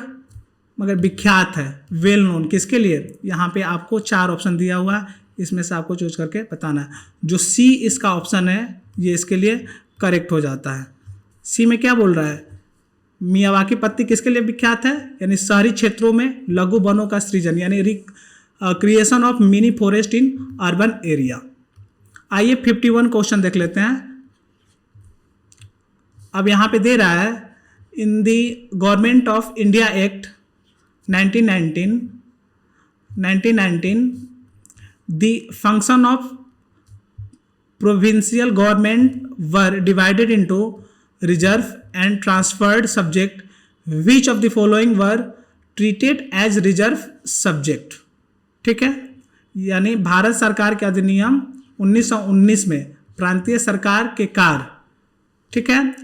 [SPEAKER 2] मगर विख्यात है, वेल नोन किसके लिए? यहाँ पे आपको 4 ऑप्शन दिया हुआ है, इसमें से आपको चूज करके बताना है। जो सी इसका ऑप्शन है ये इसके लिए करेक्ट हो जाता है। सी में क्या बोल रहा है? मियावाकी पद्धति किसके लिए विख्यात है? यानी शहरी क्षेत्रों में लघु वनों का सृजन यानी creation of mini forest in urban area. आइए 51 क्वेश्चन देख लेते हैं। अब यहाँ पे दे रहा है in the government of India act 1919 the function of provincial government were divided into reserve and transferred subject. Which of the following were treated as reserve subject? ठीक है, यानी भारत सरकार के अधिनियम 1919 में प्रांतीय सरकार के कार्य, ठीक है,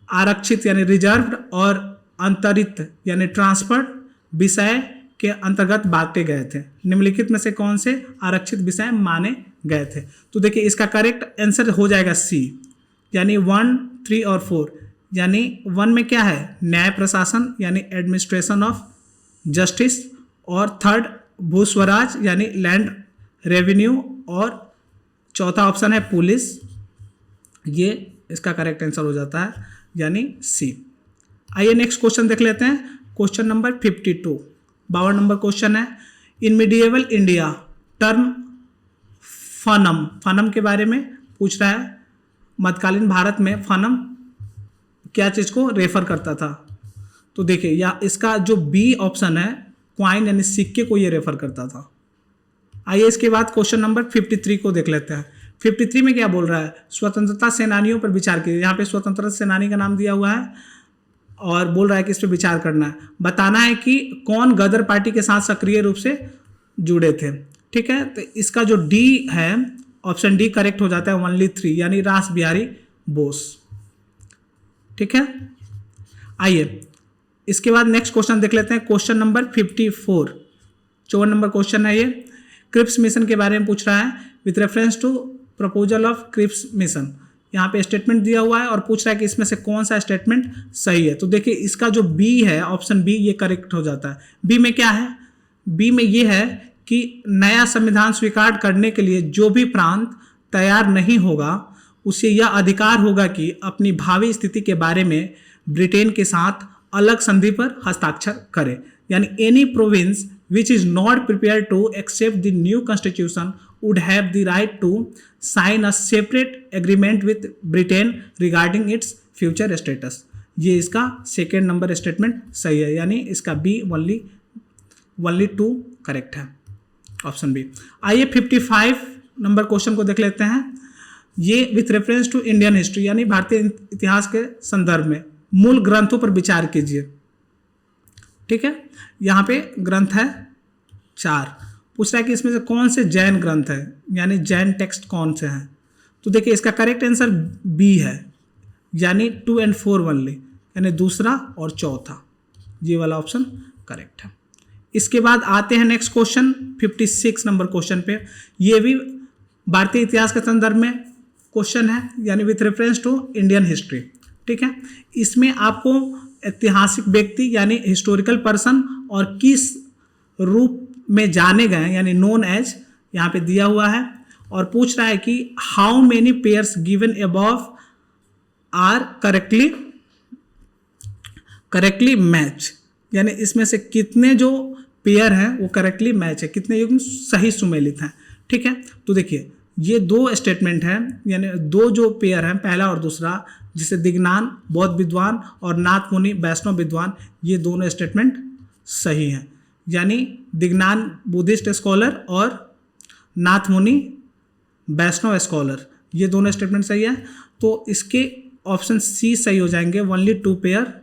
[SPEAKER 2] आरक्षित यानी रिजर्व और अंतरित यानी ट्रांसफर्ड विषय के अंतर्गत बांटे गए थे। निम्नलिखित में से कौन से आरक्षित विषय माने गए थे? तो देखिए इसका करेक्ट आंसर हो जाएगा सी, यानी 1, 3 और 4। यानी 1 में क्या है? न्याय प्रशासन यानी एडमिनिस्ट्रेशन ऑफ जस्टिस, और 3rd भूस्वराज यानी लैंड रेवेन्यू, और चौथा ऑप्शन है पुलिस। ये इसका करेक्ट आंसर हो जाता है यानी सी। आइए नेक्स्ट क्वेश्चन देख लेते हैं। क्वेश्चन नंबर 52, 52 नंबर क्वेश्चन है। इन मिडिएवल इंडिया टर्म फनम के बारे में पूछ रहा है। मध्यकालीन भारत में फनम क्या चीज़ को रेफर करता था? तो देखिए या इसका जो बी ऑप्शन है क्वाइन यानी सिक्के को ये रेफर करता था। आइए इसके बाद क्वेश्चन नंबर 53 को देख लेते हैं। 53 में क्या बोल रहा है? स्वतंत्रता सेनानियों पर विचार कीजिए। यहाँ पे स्वतंत्रता सेनानी का नाम दिया हुआ है और बोल रहा है कि इस पर विचार करना है, बताना है कि कौन गदर पार्टी के साथ सक्रिय रूप से जुड़े थे। ठीक है, तो इसका जो डी है ऑप्शन डी करेक्ट हो जाता है, ओनली 3 यानी रास बिहारी बोस। ठीक है, आइए इसके बाद नेक्स्ट क्वेश्चन देख लेते हैं। क्वेश्चन नंबर 54, 54 नंबर क्वेश्चन है ये। क्रिप्स मिशन के बारे में पूछ रहा है with reference to proposal of Cripps mission. यहाँ पे स्टेटमेंट दिया हुआ है और पूछ रहा है कि इसमें से कौन सा स्टेटमेंट सही है। तो देखिए इसका जो बी है ऑप्शन बी ये करेक्ट हो जाता है। बी में क्या है? बी में ये है कि नया संविधान स्वीकार करने के लिए जो भी प्रांत तैयार नहीं होगा उसे यह अधिकार होगा कि अपनी भावी स्थिति के बारे में ब्रिटेन के साथ अलग संधि पर हस्ताक्षर करे। यानी any province which is not prepare to accept the new constitution would have the right to sign a separate agreement with Britain regarding its future status। ये इसका सेकेंड नंबर स्टेटमेंट सही है, यानी इसका बी ओनली 2 करेक्ट है, option B. आइए 55 नंबर question को देख लेते हैं। ये with reference to Indian history यानी भारतीय इतिहास के संदर्भ में मूल ग्रंथों पर विचार कीजिए। ठीक है, यहाँ पे ग्रंथ है 4, पूछ रहा है कि इसमें से कौन से जैन ग्रंथ है यानी जैन टेक्स्ट कौन से हैं। तो देखिए इसका करेक्ट आंसर बी है, यानी 2 और 4 ओनली, यानी दूसरा और चौथा, ये वाला ऑप्शन करेक्ट है। इसके बाद आते हैं नेक्स्ट क्वेश्चन 56 नंबर क्वेश्चन पे। ये भी भारतीय इतिहास के संदर्भ में क्वेश्चन है यानी with reference to Indian history. ठीक है, इसमें आपको ऐतिहासिक व्यक्ति यानी हिस्टोरिकल पर्सन और किस रूप में जाने गए यानी नोन एज यहाँ पे दिया हुआ है, और पूछ रहा है कि how many pairs given above are correctly match, यानी इसमें से कितने जो पेयर हैं वो करेक्टली मैच है, कितने युग्म सही सुमेलित हैं। ठीक है, तो देखिए ये 2 स्टेटमेंट हैं यानी 2 जो पेयर हैं, पहला और दूसरा, जिसे दिग्नान बौद्ध विद्वान और नाथ मुनि वैष्णव विद्वान, ये दोनों स्टेटमेंट सही हैं। यानी दिग्नान बुद्धिस्ट स्कॉलर और नाथ मुनि वैष्णव स्कॉलर, ये दोनों स्टेटमेंट सही है। तो इसके ऑप्शन सी सही हो जाएंगे, ओनली 2 पेयर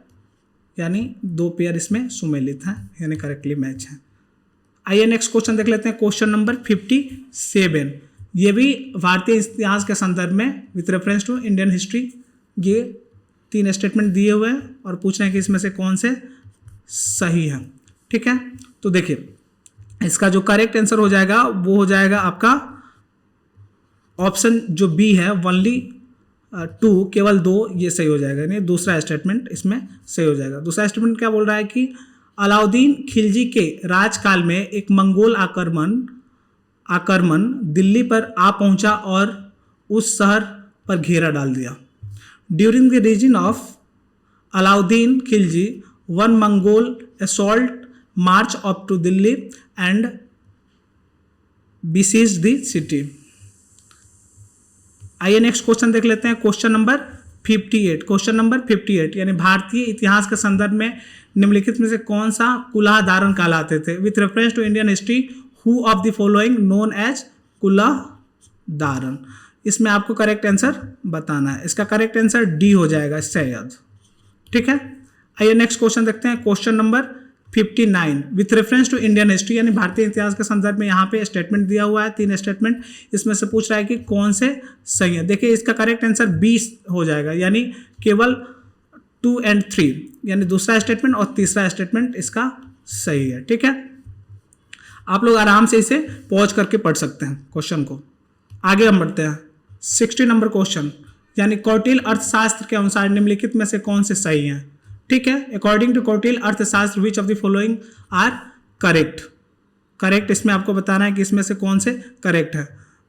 [SPEAKER 2] यानी 2 पेयर इसमें सुमेलित हैं यानी करेक्टली मैच हैं। आइए नेक्स्ट क्वेश्चन देख लेते हैं। क्वेश्चन नंबर 57, ये भी भारतीय इतिहास के संदर्भ में with reference to Indian history ये 3 स्टेटमेंट दिए हुए हैं और पूछ रहे हैं कि इसमें से कौन से सही है। ठीक है, तो देखिए इसका जो करेक्ट आंसर हो जाएगा वो हो जाएगा आपका ऑप्शन जो बी है, ओनली 2, केवल 2 ये सही हो जाएगा, यानी दूसरा स्टेटमेंट इसमें सही हो जाएगा। दूसरा स्टेटमेंट क्या बोल रहा है कि अलाउद्दीन खिलजी के राजकाल में एक मंगोल आक्रमण दिल्ली पर आ पहुंचा और उस शहर पर घेरा डाल दिया। During the region of Alauddin Khilji, one Mongol assault march up to Delhi and besieged the city. आइए नेक्स्ट क्वेश्चन देख लेते हैं, क्वेश्चन नंबर 58। क्वेश्चन नंबर 58 यानी भारतीय इतिहास के संदर्भ में निम्नलिखित में से कौन सा कुलाह धारण कहलाते थे? With reference to Indian history, who of the following known as कुलाह धारण? इसमें आपको करेक्ट आंसर बताना है। इसका करेक्ट आंसर डी हो जाएगा, सैयद। ठीक है, आइए नेक्स्ट क्वेश्चन देखते हैं, question number 59। With reference to Indian history यानी भारतीय इतिहास के संदर्भ में यहाँ पे स्टेटमेंट दिया हुआ है, 3 स्टेटमेंट, इसमें से पूछ रहा है कि कौन से सही है। देखिए इसका करेक्ट आंसर 20 हो जाएगा, यानी केवल 2 और 3, यानी दूसरा स्टेटमेंट और तीसरा स्टेटमेंट इसका सही है। ठीक है, आप लोग आराम से इसे पॉज करके पढ़ सकते हैं क्वेश्चन को। आगे हम बढ़ते हैं, 60 नंबर क्वेश्चन, यानी कौटिल्य अर्थशास्त्र के अनुसार निम्नलिखित में से कौन से सही हैं? ठीक है, according to Kautilya Arthashastra which of the following are correct? Correct इसमें आपको बताना है कि इसमें से कौन से करेक्ट है।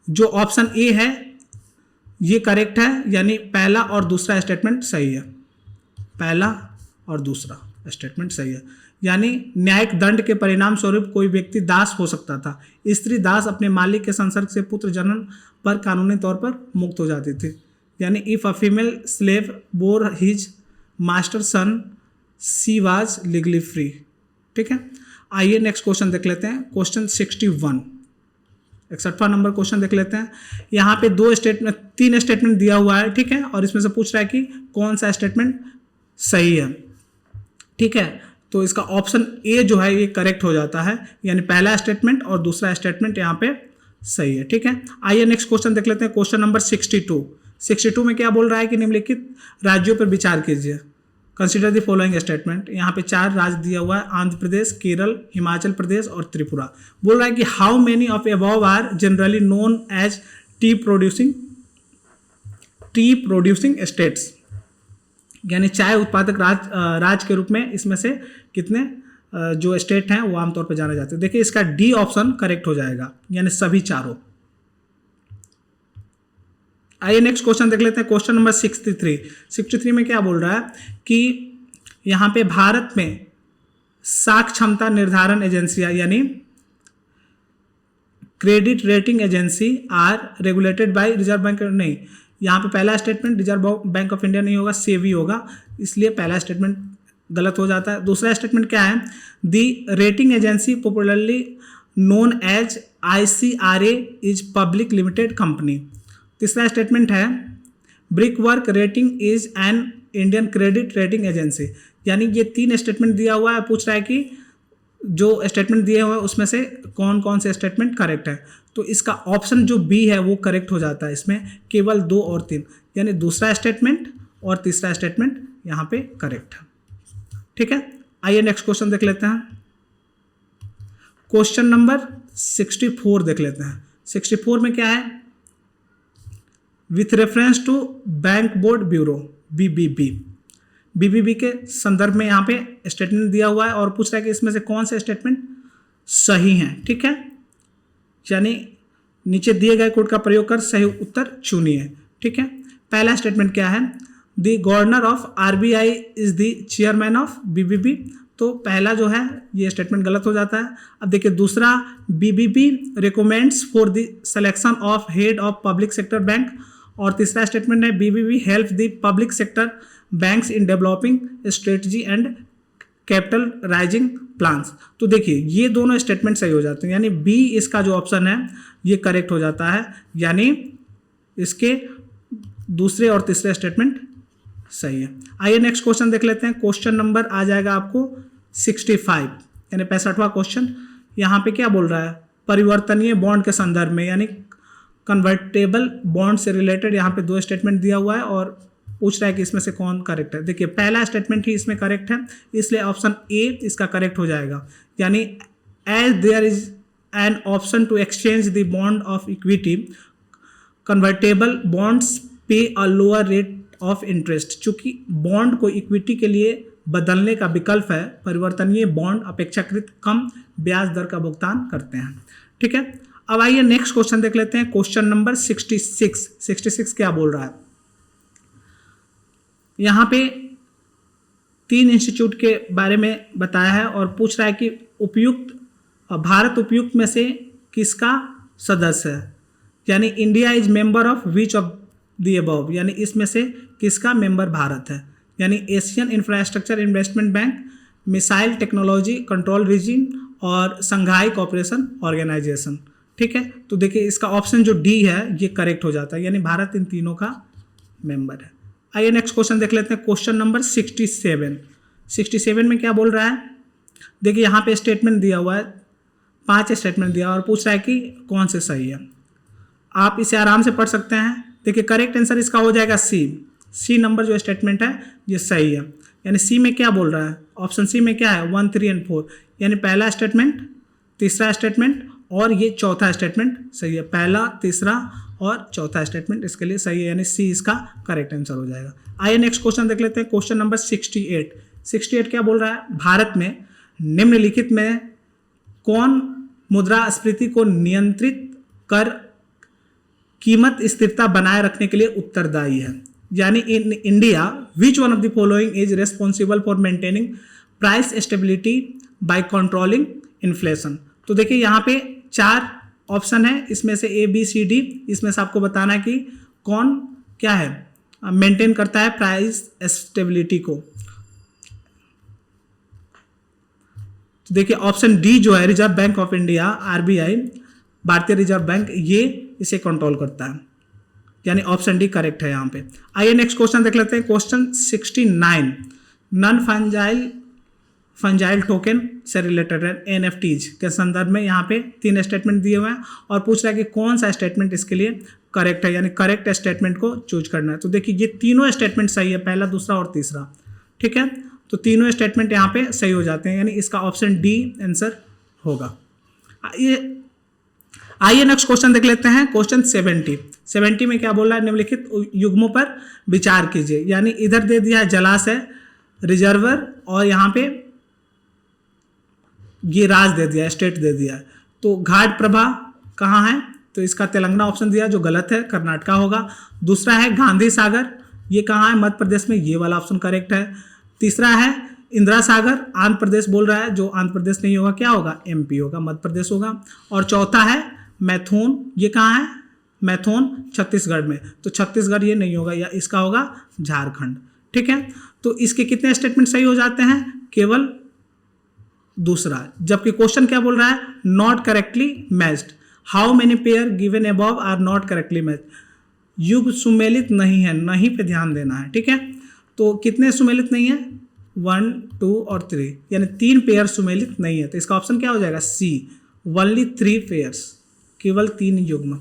[SPEAKER 2] जो ऑप्शन ए है ये करेक्ट है, यानी पहला और दूसरा स्टेटमेंट सही है, पहला और दूसरा स्टेटमेंट सही है। यानी न्यायिक दंड के परिणाम स्वरूप कोई व्यक्ति दास हो सकता था। स्त्री दास अपने मालिक के संसर्ग से पुत्र जन्म पर कानूनी तौर पर मुक्त हो जाती थी। यानी if a female slave bore his master son she was legally free. ठीक है, आइए नेक्स्ट क्वेश्चन देख लेते हैं, क्वेश्चन 61, 61वां नंबर क्वेश्चन देख लेते हैं। यहाँ पे 3 स्टेटमेंट दिया हुआ है। ठीक है, और इसमें से पूछ रहा है कि कौन सा स्टेटमेंट सही है। ठीक है, तो इसका ऑप्शन ए जो है ये करेक्ट हो जाता है, यानी पहला स्टेटमेंट और दूसरा स्टेटमेंट यहाँ पे सही है। ठीक है, आइए नेक्स्ट क्वेश्चन देख लेते हैं, क्वेश्चन नंबर 62। 62 में क्या बोल रहा है कि निम्नलिखित राज्यों पर विचार कीजिए, कंसिडर द फॉलोइंग स्टेटमेंट। यहाँ पे 4 राज्य दिया हुआ है, आंध्र प्रदेश, केरल, हिमाचल प्रदेश और त्रिपुरा। बोल रहा है कि how many of above are generally known as tea producing states, यानी चाय उत्पादक राज्य के रूप में इसमें से कितने जो स्टेट हैं वो आमतौर पर जाने जाते हैं। देखिए इसका डी ऑप्शन करेक्ट हो जाएगा, यानी सभी चारों। आइए नेक्स्ट क्वेश्चन देख लेते हैं, क्वेश्चन नंबर 63। 63 में क्या बोल रहा है कि यहाँ पे भारत में साख क्षमता निर्धारण एजेंसियां यानी credit rating agency are regulated by reserve bank. नहीं, यहाँ पे पहला statement reserve bank of India नहीं होगा, सेबी होगा, इसलिए पहला स्टेटमेंट गलत हो जाता है। दूसरा स्टेटमेंट क्या है? The rating agency popularly known as ICRA is public limited company. तीसरा स्टेटमेंट है brickwork rating is an Indian credit rating agency. यानी ये 3 स्टेटमेंट दिया हुआ है, पूछ रहा है कि जो स्टेटमेंट दिए हुए हैं उसमें से कौन कौन से स्टेटमेंट करेक्ट है। तो इसका ऑप्शन जो बी है वो करेक्ट हो जाता है, इसमें केवल 2 और 3, यानी दूसरा स्टेटमेंट और तीसरा स्टेटमेंट यहाँ पे करेक्ट है। ठीक है, आइए नेक्स्ट क्वेश्चन देख लेते हैं, क्वेश्चन नंबर 64 देख लेते हैं। 64 में क्या है? With reference to bank board bureau BBB के संदर्भ में यहाँ पे स्टेटमेंट दिया हुआ है और पूछ रहा है कि इसमें से कौन से स्टेटमेंट सही हैं। ठीक है, यानी नीचे दिए गए कोड का प्रयोग कर सही उत्तर चुनिए। ठीक है, पहला स्टेटमेंट क्या है? The governor of RBI is the chairman of BBB। तो पहला जो है ये स्टेटमेंट गलत हो जाता है। अब देखिए दूसरा, BBB recommends for the selection of head of public sector bank. और तीसरा स्टेटमेंट है BBB help the public sector banks in developing strategy and capital rising plans. तो देखिए ये दोनों स्टेटमेंट सही हो जाते हैं, यानी बी इसका जो ऑप्शन है ये करेक्ट हो जाता है, यानी इसके दूसरे और तीसरे स्टेटमेंट सही है। आइए नेक्स्ट क्वेश्चन देख लेते हैं, क्वेश्चन नंबर आ जाएगा आपको 65 यानी 65वां क्वेश्चन। यहाँ पे क्या बोल रहा है? परिवर्तनीय बॉन्ड के संदर्भ में यानी कन्वर्टेबल बॉन्ड से रिलेटेड यहाँ पे 2 स्टेटमेंट दिया हुआ है और पूछ रहा है कि इसमें से कौन करेक्ट है। देखिए पहला स्टेटमेंट ही इसमें करेक्ट है, इसलिए ऑप्शन ए इसका करेक्ट हो जाएगा। यानी as there is an option to exchange the bond of equity, convertible bonds pay a lower rate of interest. चूंकि बॉन्ड को इक्विटी के लिए बदलने का विकल्प है, परिवर्तनीय बॉन्ड अपेक्षाकृत कम ब्याज दर का भुगतान करते हैं। ठीक है, अब आइए नेक्स्ट क्वेश्चन देख लेते हैं। क्वेश्चन नंबर 66 क्या बोल रहा है। यहाँ पे 3 इंस्टीट्यूट के बारे में बताया है और पूछ रहा है कि भारत उपयुक्त में से किसका सदस्य है, यानी India is member of which of the above, यानी इसमें से किसका मेंबर भारत है। यानी Asian infrastructure investment bank, missile technology control region और संघाई कोऑपरेशन ऑर्गेनाइजेशन। ठीक है, तो देखिए इसका ऑप्शन जो डी है ये करेक्ट हो जाता है, यानी भारत इन तीनों का मेंबर है। आइए नेक्स्ट क्वेश्चन देख लेते हैं। क्वेश्चन नंबर 67 में क्या बोल रहा है। देखिए यहाँ पे स्टेटमेंट दिया हुआ है, 5 स्टेटमेंट दिया और पूछ रहा है कि कौन से सही है। आप इसे आराम से पढ़ सकते हैं। देखिए करेक्ट आंसर इसका हो जाएगा सी नंबर जो स्टेटमेंट है ये सही है। यानी सी में क्या बोल रहा है, ऑप्शन सी में क्या है 1, 3 एंड 4, यानी पहला स्टेटमेंट, तीसरा स्टेटमेंट और ये चौथा स्टेटमेंट सही है। पहला, तीसरा और चौथा स्टेटमेंट इसके लिए सही है, यानी सी इसका करेक्ट आंसर हो जाएगा। आइए नेक्स्ट क्वेश्चन देख लेते हैं। क्वेश्चन नंबर 68 क्या बोल रहा है। भारत में निम्नलिखित में कौन मुद्रास्फीति को नियंत्रित कर कीमत स्थिरता बनाए रखने के लिए उत्तरदायी है। यानी इन India which one of the following is responsible for maintaining price stability by controlling inflation. तो देखिए यहाँ पे 4 ऑप्शन है, इसमें से ए बी सी डी, इसमें से आपको बताना है कि कौन क्या है मेंटेन करता है प्राइस स्टेबिलिटी को। तो देखिए ऑप्शन डी जो है reserve bank of India, RBI, भारतीय रिजर्व बैंक, ये इसे कंट्रोल करता है, यानी ऑप्शन डी करेक्ट है यहाँ पे। आइए नेक्स्ट क्वेश्चन देख लेते हैं। क्वेश्चन 69 नॉन फंजाइल टोकन से रिलेटेड है, एनएफटीज के संदर्भ में यहाँ पे 3 स्टेटमेंट दिए हुए हैं और पूछ रहा है कि कौन सा स्टेटमेंट इसके लिए करेक्ट है, यानी करेक्ट स्टेटमेंट को चूज करना है। तो देखिए ये तीनों स्टेटमेंट सही है, पहला, दूसरा और तीसरा। ठीक है, तो तीनों स्टेटमेंट यहाँ पे सही हो जाते हैं, यानी इसका ऑप्शन डी आंसर होगा। आइए नेक्स्ट क्वेश्चन देख लेते हैं। क्वेश्चन 70 में क्या बोल रहा है। निम्नलिखित युग्मों पर विचार कीजिए, यानी इधर दे दिया है जलाशय, रिजर्वर और यहाँ पे ये राज दे दिया है, स्टेट दे दिया है। तो घाट प्रभा कहाँ है, तो इसका तेलंगाना ऑप्शन दिया जो गलत है, कर्नाटका होगा। दूसरा है गांधी सागर, ये कहाँ है, मध्य प्रदेश में, ये वाला ऑप्शन करेक्ट है। तीसरा है इंदिरा सागर, आंध्र प्रदेश बोल रहा है, जो आंध्र प्रदेश नहीं होगा, क्या होगा, एमपी होगा, मध्य प्रदेश होगा। और चौथा है मैथुन, ये कहाँ है, मैथुन छत्तीसगढ़ में, तो छत्तीसगढ़ ये नहीं होगा, या इसका होगा झारखंड। ठीक है, तो इसके कितने स्टेटमेंट सही हो जाते हैं, केवल दूसरा। जबकि क्वेश्चन क्या बोल रहा है, not correctly matched. How many pair given above are not correctly matched. युग सुमेलित नहीं है, नहीं पे ध्यान देना है। ठीक है, तो कितने सुमेलित नहीं है, 1, 2 और 3, यानी 3 पेयर सुमेलित नहीं है, तो इसका ऑप्शन क्या हो जाएगा, सी, ओनली 3 पेयर्स, केवल 3 युग्म।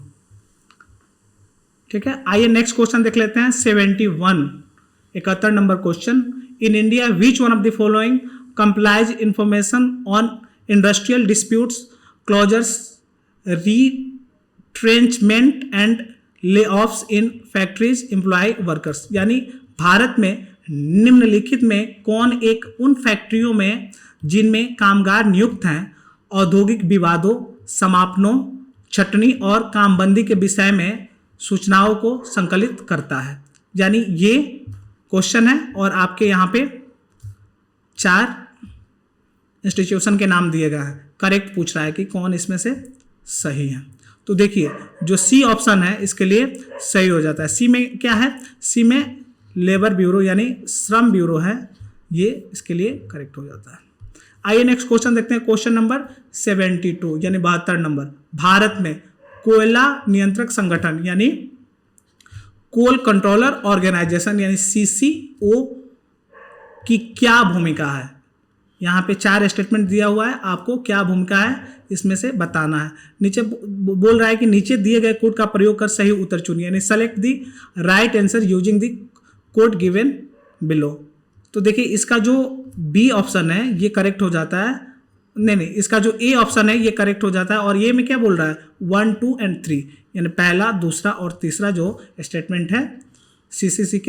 [SPEAKER 2] ठीक है, आइए नेक्स्ट क्वेश्चन देख लेते हैं। 71 number question. In India which one of the following complies information on industrial disputes, closures, retrenchment and layoffs in factories employ workers. यानी भारत में निम्नलिखित में कौन एक उन फैक्ट्रियों में जिनमें कामगार नियुक्त हैं, औद्योगिक विवादों, समापनों, छटनी और कामबंदी के विषय में सूचनाओं को संकलित करता है। यानी ये क्वेश्चन है और आपके यहाँ पे 4 इंस्टीट्यूशन के नाम दिए गए हैं। करेक्ट पूछ रहा है कि कौन इसमें से सही है। तो देखिए जो सी ऑप्शन है इसके लिए सही हो जाता है। सी में क्या है, सी में लेबर ब्यूरो यानी श्रम ब्यूरो है, ये इसके लिए करेक्ट हो जाता है। आइए नेक्स्ट क्वेश्चन देखते हैं। क्वेश्चन नंबर 72 यानी 72 नंबर। भारत में कोयला नियंत्रक संगठन यानी कोल कंट्रोलर ऑर्गेनाइजेशन यानी सीसीओ की क्या भूमिका है। यहाँ पे 4 स्टेटमेंट दिया हुआ है, आपको क्या भूमिका है इसमें से बताना है। नीचे बोल रहा है कि नीचे दिए गए कोड का प्रयोग कर सही उत्तर चुनिए, यानी select the right answer using the code given below. तो देखिए इसका जो बी ऑप्शन है ये करेक्ट हो जाता है, नहीं इसका जो ए ऑप्शन है ये करेक्ट हो जाता है। और ये में क्या बोल रहा है 1, 2 एंड 3, यानी पहला, दूसरा और तीसरा जो स्टेटमेंट है सीसीओ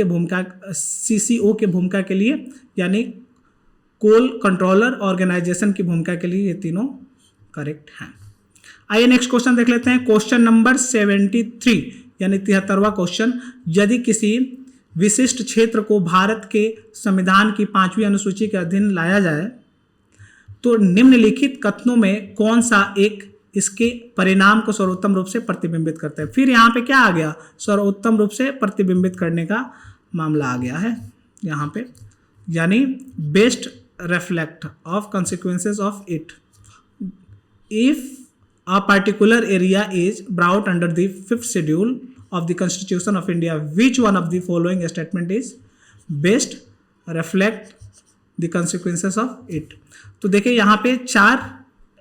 [SPEAKER 2] के भूमिका के लिए, यानी कोल कंट्रोलर ऑर्गेनाइजेशन की भूमिका के लिए ये तीनों करेक्ट हैं। आइए नेक्स्ट क्वेश्चन देख लेते हैं। क्वेश्चन नंबर 73 यानी 73वां क्वेश्चन। यदि किसी विशिष्ट क्षेत्र को भारत के संविधान की 5वीं अनुसूची के अधीन लाया जाए तो निम्नलिखित कथनों में कौन सा एक इसके परिणाम को सर्वोत्तम रूप से प्रतिबिंबित करता है। फिर यहाँ पे क्या आ गया, सर्वोत्तम रूप से प्रतिबिंबित करने का मामला आ गया है यहाँ पे, यानी best reflect of consequences of it if a particular area is brought under the 5th schedule of the Constitution of India, which one of the following statement is best reflect the consequences of it। तो देखिए यहाँ पे 4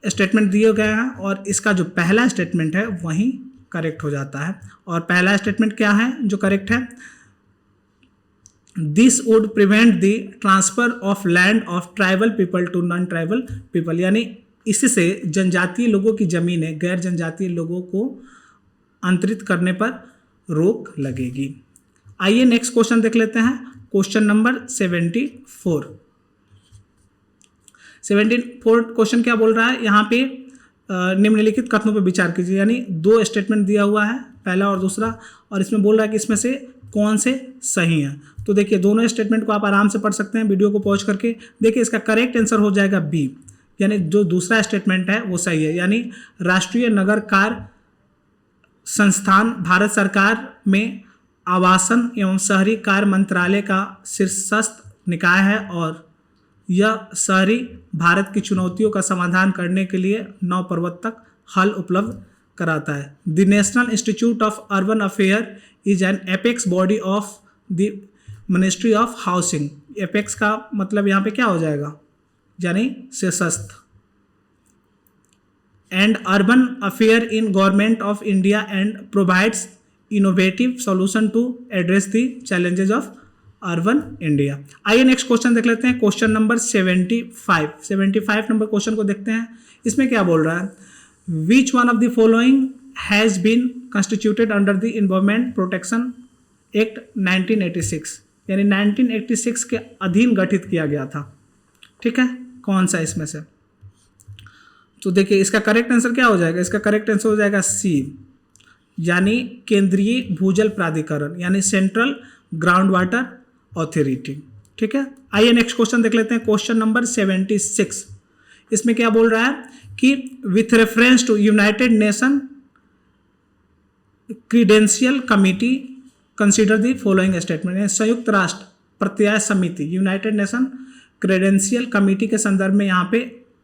[SPEAKER 2] statement दिए गए हैं और इसका जो पहला स्टेटमेंट है वही करेक्ट हो जाता है। और पहला स्टेटमेंट क्या है जो करेक्ट है, this would prevent the transfer of land of tribal people to non tribal people, यानी इससे जनजातीय लोगों की जमीनें गैर जनजातीय लोगों को अंतरित करने पर रोक लगेगी। आइए नेक्स्ट क्वेश्चन देख लेते हैं। क्वेश्चन नंबर 74 क्वेश्चन क्या बोल रहा है यहाँ पे, निम्नलिखित कथनों पर विचार कीजिए, यानी 2 स्टेटमेंट दिया हुआ है पहला और दूसरा, और इसमें बोल रहा है कि इसमें से कौन से सही हैं। तो देखिए दोनों स्टेटमेंट को आप आराम से पढ़ सकते हैं वीडियो को पॉज करके। देखिए इसका करेक्ट आंसर हो जाएगा बी, यानी जो दूसरा स्टेटमेंट है वो सही है, यानी राष्ट्रीय नगर कार्य संस्थान भारत सरकार में आवासन एवं शहरी कार्य मंत्रालय का शीर्षस्थ निकाय है और यह शहरी भारत की चुनौतियों का समाधान करने के लिए नवप्रवर्तक हल उपलब्ध कराता है। The national institute of urban affair is an apex body of the ministry of housing. Apex का मतलब यहाँ पे क्या हो जाएगा, यानी शीर्षस्थ। And urban affair in government of India and provides innovative solution to address the challenges of urban India. आइए नेक्स्ट क्वेश्चन देख लेते हैं। क्वेश्चन नंबर 75 नंबर क्वेश्चन को देखते हैं। इसमें क्या बोल रहा है, which one of the following has been constituted under the environment protection act 1986, यानी 1986 के अधीन गठित किया गया था। ठीक है, कौन सा इसमें से। तो देखिए इसका करेक्ट आंसर क्या हो जाएगा, इसका करेक्ट आंसर हो जाएगा सी, यानी केंद्रीय भूजल प्राधिकरण, यानी सेंट्रल ग्राउंड वाटर अथॉरिटी। ठीक है, आइए नेक्स्ट क्वेश्चन देख लेते हैं। क्वेश्चन नंबर 76 इसमें क्या बोल रहा है कि with reference to United Nation credential committee consider the following statement, संयुक्त राष्ट्र प्रत्याय समिति यूनाइटेड नेशन क्रेडेंशियल कमिटी के संदर्भ में यहाँ पे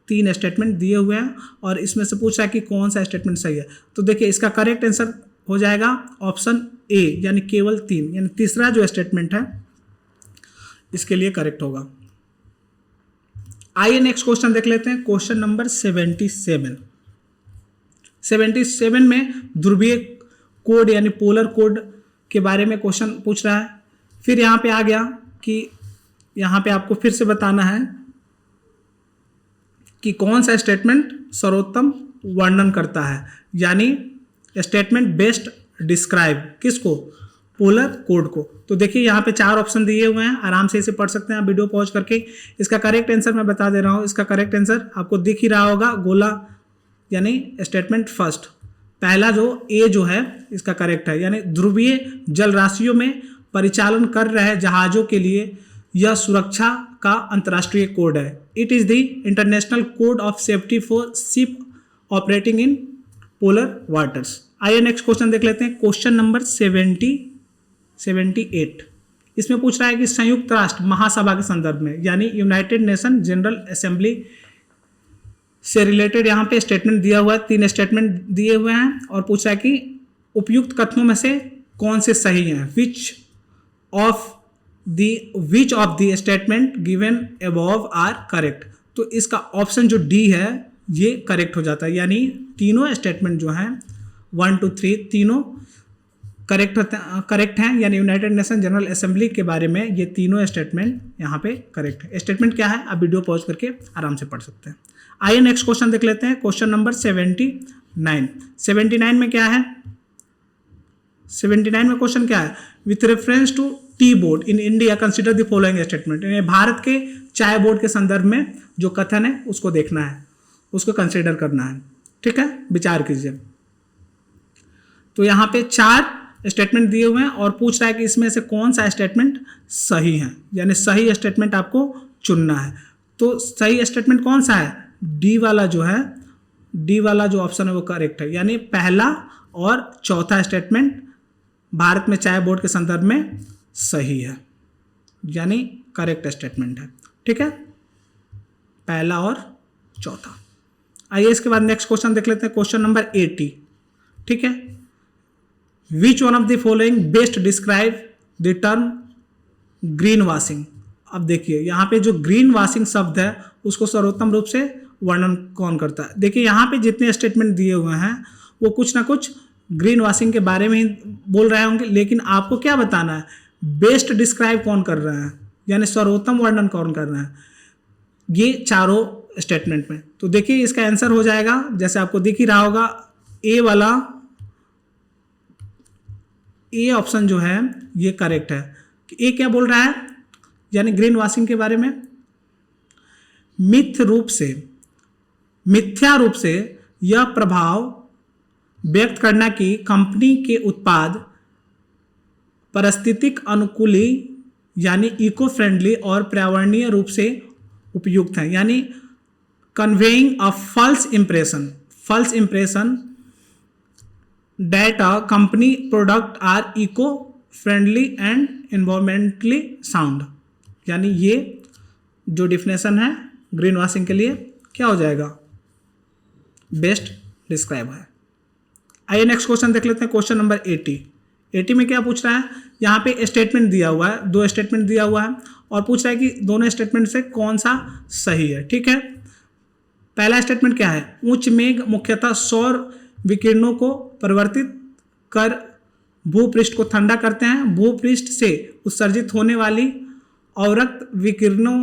[SPEAKER 2] 3 स्टेटमेंट दिए हुए हैं और इसमें से पूछा है कि कौन सा स्टेटमेंट सही है। तो देखिए इसका करेक्ट आंसर हो जाएगा ऑप्शन ए, यानी केवल 3, यानी तीसरा जो स्टेटमेंट है इसके लिए करेक्ट होगा। आइए नेक्स्ट क्वेश्चन देख लेते हैं। क्वेश्चन नंबर 77 में ध्रुवीय कोड यानी पोलर कोड के बारे में क्वेश्चन पूछ रहा है। फिर यहाँ पे आ गया कि यहाँ पे आपको फिर से बताना है कि कौन सा स्टेटमेंट सर्वोत्तम वर्णन करता है, यानी स्टेटमेंट बेस्ट डिस्क्राइब किसको, पोलर कोड को। तो देखिए यहाँ पे 4 ऑप्शन दिए हुए हैं, आराम से इसे पढ़ सकते हैं आप वीडियो पॉज करके। इसका करेक्ट आंसर मैं बता दे रहा हूँ, इसका करेक्ट आंसर आपको दिख ही रहा होगा, गोला यानी स्टेटमेंट फर्स्ट, पहला जो ए जो है इसका करेक्ट है, यानी ध्रुवीय जलराशियों में परिचालन कर रहे जहाज़ों के लिए यह सुरक्षा का अंतर्राष्ट्रीय कोड है। It is the international code of safety for ship operating in polar waters. आइए नेक्स्ट क्वेश्चन देख लेते हैं। क्वेश्चन नंबर 78 इसमें पूछ रहा है कि संयुक्त राष्ट्र महासभा के संदर्भ में, यानी यूनाइटेड नेशन जनरल असेंबली से रिलेटेड यहाँ पे स्टेटमेंट दिया हुआ है, 3 स्टेटमेंट दिए हुए हैं और पूछा है कि उपयुक्त कथनों में से कौन से सही हैं, which of the statement given above are correct. तो इसका ऑप्शन जो डी है ये करेक्ट हो जाता है, यानी तीनों स्टेटमेंट जो हैं 1 2 3 तीनों करेक्ट हैं, यानी यूनाइटेड नेशन जनरल असेंबली के बारे में ये तीनों स्टेटमेंट यहाँ पे करेक्ट है। स्टेटमेंट क्या है आप वीडियो पॉज करके आराम से पढ़ सकते हैं। आइए नेक्स्ट क्वेश्चन देख लेते हैं, क्वेश्चन नंबर 79 में क्या है, 79 में क्वेश्चन क्या है, with reference to tea board in India consider the following statement. Bharat के चाय बोर्ड के संदर्भ में जो कथन है उसको देखना है, उसको कंसिडर करना है, ठीक है, विचार कीजिए। तो यहाँ पे 4 स्टेटमेंट दिए हुए हैं और पूछ रहा है कि इसमें से कौन सा स्टेटमेंट सही है, यानी सही स्टेटमेंट आपको चुनना है। तो सही स्टेटमेंट कौन सा है, डी वाला जो है, डी वाला जो ऑप्शन है वो करेक्ट है, यानी पहला और चौथा स्टेटमेंट भारत में चाय बोर्ड के संदर्भ में सही है, यानी करेक्ट स्टेटमेंट है, ठीक है, पहला और चौथा। आइए इसके बाद नेक्स्ट क्वेश्चन देख लेते हैं, क्वेश्चन नंबर 80, ठीक है। Which one of the following best describe the term green washing. अब देखिए यहाँ पे जो ग्रीन वॉशिंग शब्द है उसको सर्वोत्तम रूप से वर्णन कौन करता है। देखिए यहाँ पे जितने स्टेटमेंट दिए हुए हैं वो कुछ ना कुछ ग्रीन वॉशिंग के बारे में ही बोल रहे होंगे, लेकिन आपको क्या बताना है, बेस्ट डिस्क्राइब कौन कर रहा है, यानी सर्वोत्तम वर्णन कौन कर रहा है ये चारों स्टेटमेंट में। तो देखिए इसका आंसर हो जाएगा, जैसे आपको दिख ही रहा होगा, ए वाला, ए ऑप्शन जो है ये करेक्ट है। ए क्या बोल रहा है, यानी ग्रीन वॉशिंग के बारे में मिथ्या रूप से यह प्रभाव व्यक्त करना कि कंपनी के उत्पाद पारिस्थितिक अनुकूली यानी इको फ्रेंडली और पर्यावरणीय रूप से उपयुक्त हैं, यानी conveying a false impression that a company product are eco friendly and environmentally sound, यानी ये जो डिफिनेशन है ग्रीन वॉशिंग के लिए क्या हो जाएगा, बेस्ट डिस्क्राइब है। आइए नेक्स्ट क्वेश्चन देख लेते हैं, क्वेश्चन नंबर 80 में क्या पूछ रहा है, यहाँ पे स्टेटमेंट दिया हुआ है, 2 स्टेटमेंट दिया हुआ है और पूछ रहा है कि दोनों स्टेटमेंट से कौन सा सही है, ठीक है। पहला स्टेटमेंट क्या है, उच्च मेघ मुख्यतः सौर विकिरणों को परिवर्तित कर भूपृष्ठ को ठंडा करते हैं। भूपृष्ठ से उत्सर्जित होने वाली अवरक्त विकिरणों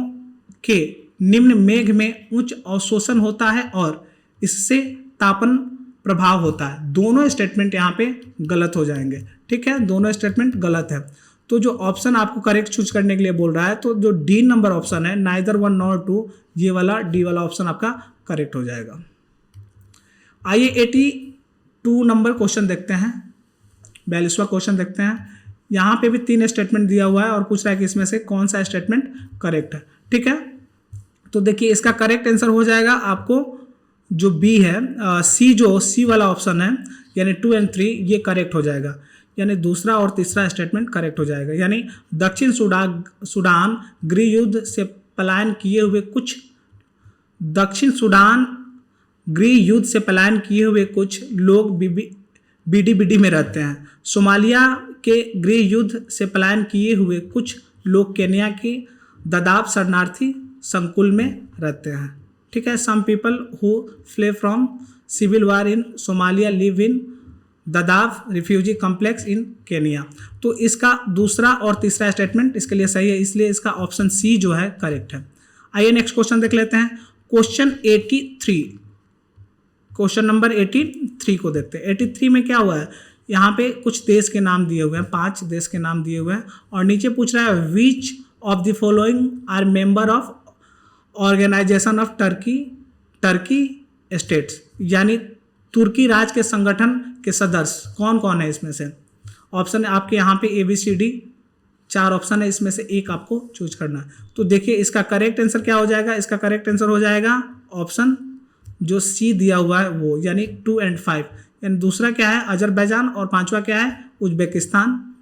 [SPEAKER 2] के निम्न मेघ में उच्च अवशोषण होता है और इससे तापन प्रभाव होता है। दोनों स्टेटमेंट यहाँ पे गलत हो जाएंगे, ठीक है, दोनों स्टेटमेंट गलत है। तो जो ऑप्शन आपको करेक्ट चूज करने के लिए बोल रहा है, तो जो डी नंबर ऑप्शन है, नाइदर 1 नॉर 2, ये वाला डी वाला ऑप्शन आपका करेक्ट हो जाएगा। आइए 82 नंबर क्वेश्चन देखते हैं, 42वां क्वेश्चन देखते हैं। यहाँ पे भी 3 स्टेटमेंट दिया हुआ है और पूछ रहा है कि इसमें से कौन सा स्टेटमेंट करेक्ट है, ठीक है। तो देखिए इसका करेक्ट आंसर हो जाएगा आपको जो बी है, सी वाला ऑप्शन है, यानी 2 और 3 ये करेक्ट हो जाएगा, यानी दूसरा और तीसरा स्टेटमेंट करेक्ट हो जाएगा। यानी दक्षिण सूडान गृह युद्ध से पलायन किए हुए कुछ लोग बीडीबीडी में रहते हैं। सोमालिया के गृह युद्ध से पलायन किए हुए कुछ लोग केन्या के ददाब शरणार्थी संकुल में रहते हैं, ठीक है। Some people who fled from civil war in Somalia live in Dadaab refugee complex in Kenya. तो इसका दूसरा और तीसरा स्टेटमेंट इसके लिए सही है, इसलिए इसका ऑप्शन सी जो है करेक्ट है। आइए नेक्स्ट क्वेश्चन देख लेते हैं, क्वेश्चन नंबर 83 को देखते हैं। 83 में क्या हुआ है, यहाँ पे कुछ देश के नाम दिए हुए हैं, 5 देश के नाम दिए हुए हैं और नीचे पूछ रहा है which of the following are member of organisation of Turkey states, यानी तुर्की राज्य के संगठन के सदस्य कौन कौन है। इसमें से ऑप्शन आपके यहाँ पे ABCD 4 ऑप्शन है, इसमें से एक आपको चूज करना है। तो देखिए इसका करेक्ट आंसर क्या हो जाएगा, इसका करेक्ट आंसर हो जाएगा ऑप्शन जो सी दिया हुआ है वो, यानी 2 और 5। यानी दूसरा क्या है अजरबैजान और 5वां क्या है उज्बेकिस्तान,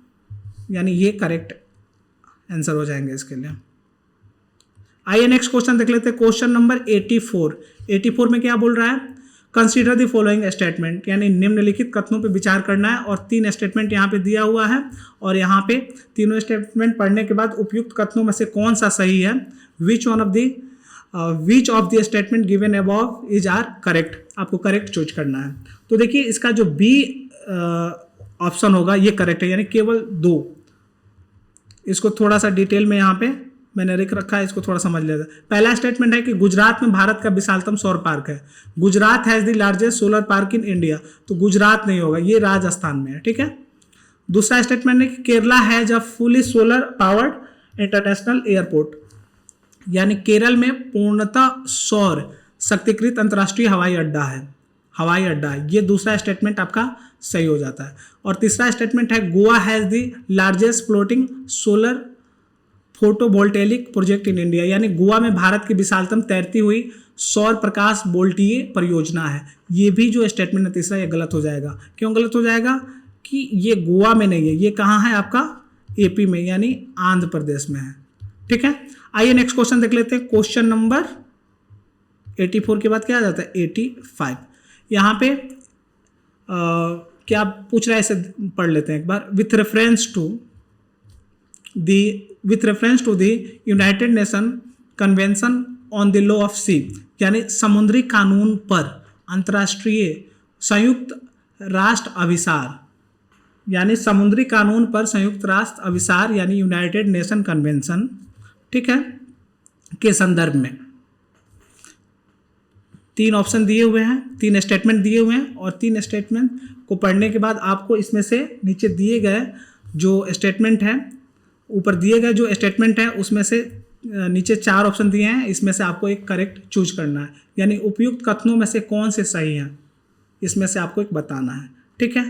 [SPEAKER 2] यानी ये करेक्ट आंसर हो जाएंगे इसके लिए। आइए नेक्स्ट क्वेश्चन देख लेते हैं, क्वेश्चन नंबर 84 में क्या बोल रहा है, कंसीडर द फॉलोइंग स्टेटमेंट, यानी निम्नलिखित कथनों पे विचार करना है और 3 स्टेटमेंट यहाँ पे दिया हुआ है और यहाँ पे तीनों स्टेटमेंट पढ़ने के बाद उपयुक्त कथनों में से कौन सा सही है, which of the statement given above is are correct, आपको करेक्ट चूज करना है। तो देखिए इसका जो बी ऑप्शन होगा ये करेक्ट है, यानी केवल 2। इसको थोड़ा सा डिटेल में यहाँ पे मैंने लिख रखा है, इसको थोड़ा समझ लेते हैं। पहला स्टेटमेंट है कि गुजरात में भारत का विशालतम सौर पार्क है। Gujarat has the largest solar park in India, तो गुजरात नहीं होगा, ये राजस्थान में है, ठीक है। दूसरा स्टेटमेंट है कि Kerala has a fully solar powered international airport, यानी केरल में पूर्णतः सौर शक्तिकृत अंतर्राष्ट्रीय हवाई अड्डा है, ये दूसरा स्टेटमेंट आपका सही हो जाता है। और तीसरा स्टेटमेंट है Goa has the largest floating solar photovoltaic project in India, यानी गोवा में भारत की विशालतम तैरती हुई सौर प्रकाश वोल्टीय परियोजना है। ये भी जो स्टेटमेंट है तीसरा, ये गलत हो जाएगा। क्यों गलत हो जाएगा? कि ये गोवा में नहीं है, ये कहाँ है आपका एपी में, यानी आंध्र प्रदेश में है, ठीक है। आइए नेक्स्ट क्वेश्चन देख लेते हैं। क्वेश्चन नंबर 84 के बाद क्या आ जाता है 85। यहाँ पे क्या पूछ रहा है, इसे पढ़ लेते हैं एक बार। With reference to the United Nation convention on the law of sea, यानी समुद्री कानून पर अंतर्राष्ट्रीय संयुक्त राष्ट्र अभिसार, यानी समुद्री कानून पर संयुक्त राष्ट्र अभिसार यानी यूनाइटेड नेशन कन्वेंशन, ठीक है, के संदर्भ में 3 ऑप्शन दिए हुए हैं, 3 स्टेटमेंट दिए हुए हैं, और 3 स्टेटमेंट को पढ़ने के बाद आपको इसमें से नीचे दिए गए जो स्टेटमेंट हैं, ऊपर दिए गए जो स्टेटमेंट है उसमें से नीचे 4 ऑप्शन दिए हैं, इसमें से आपको एक करेक्ट चूज करना है, यानी उपयुक्त कथनों में से कौन से सही हैं, इसमें से आपको एक बताना है, ठीक है।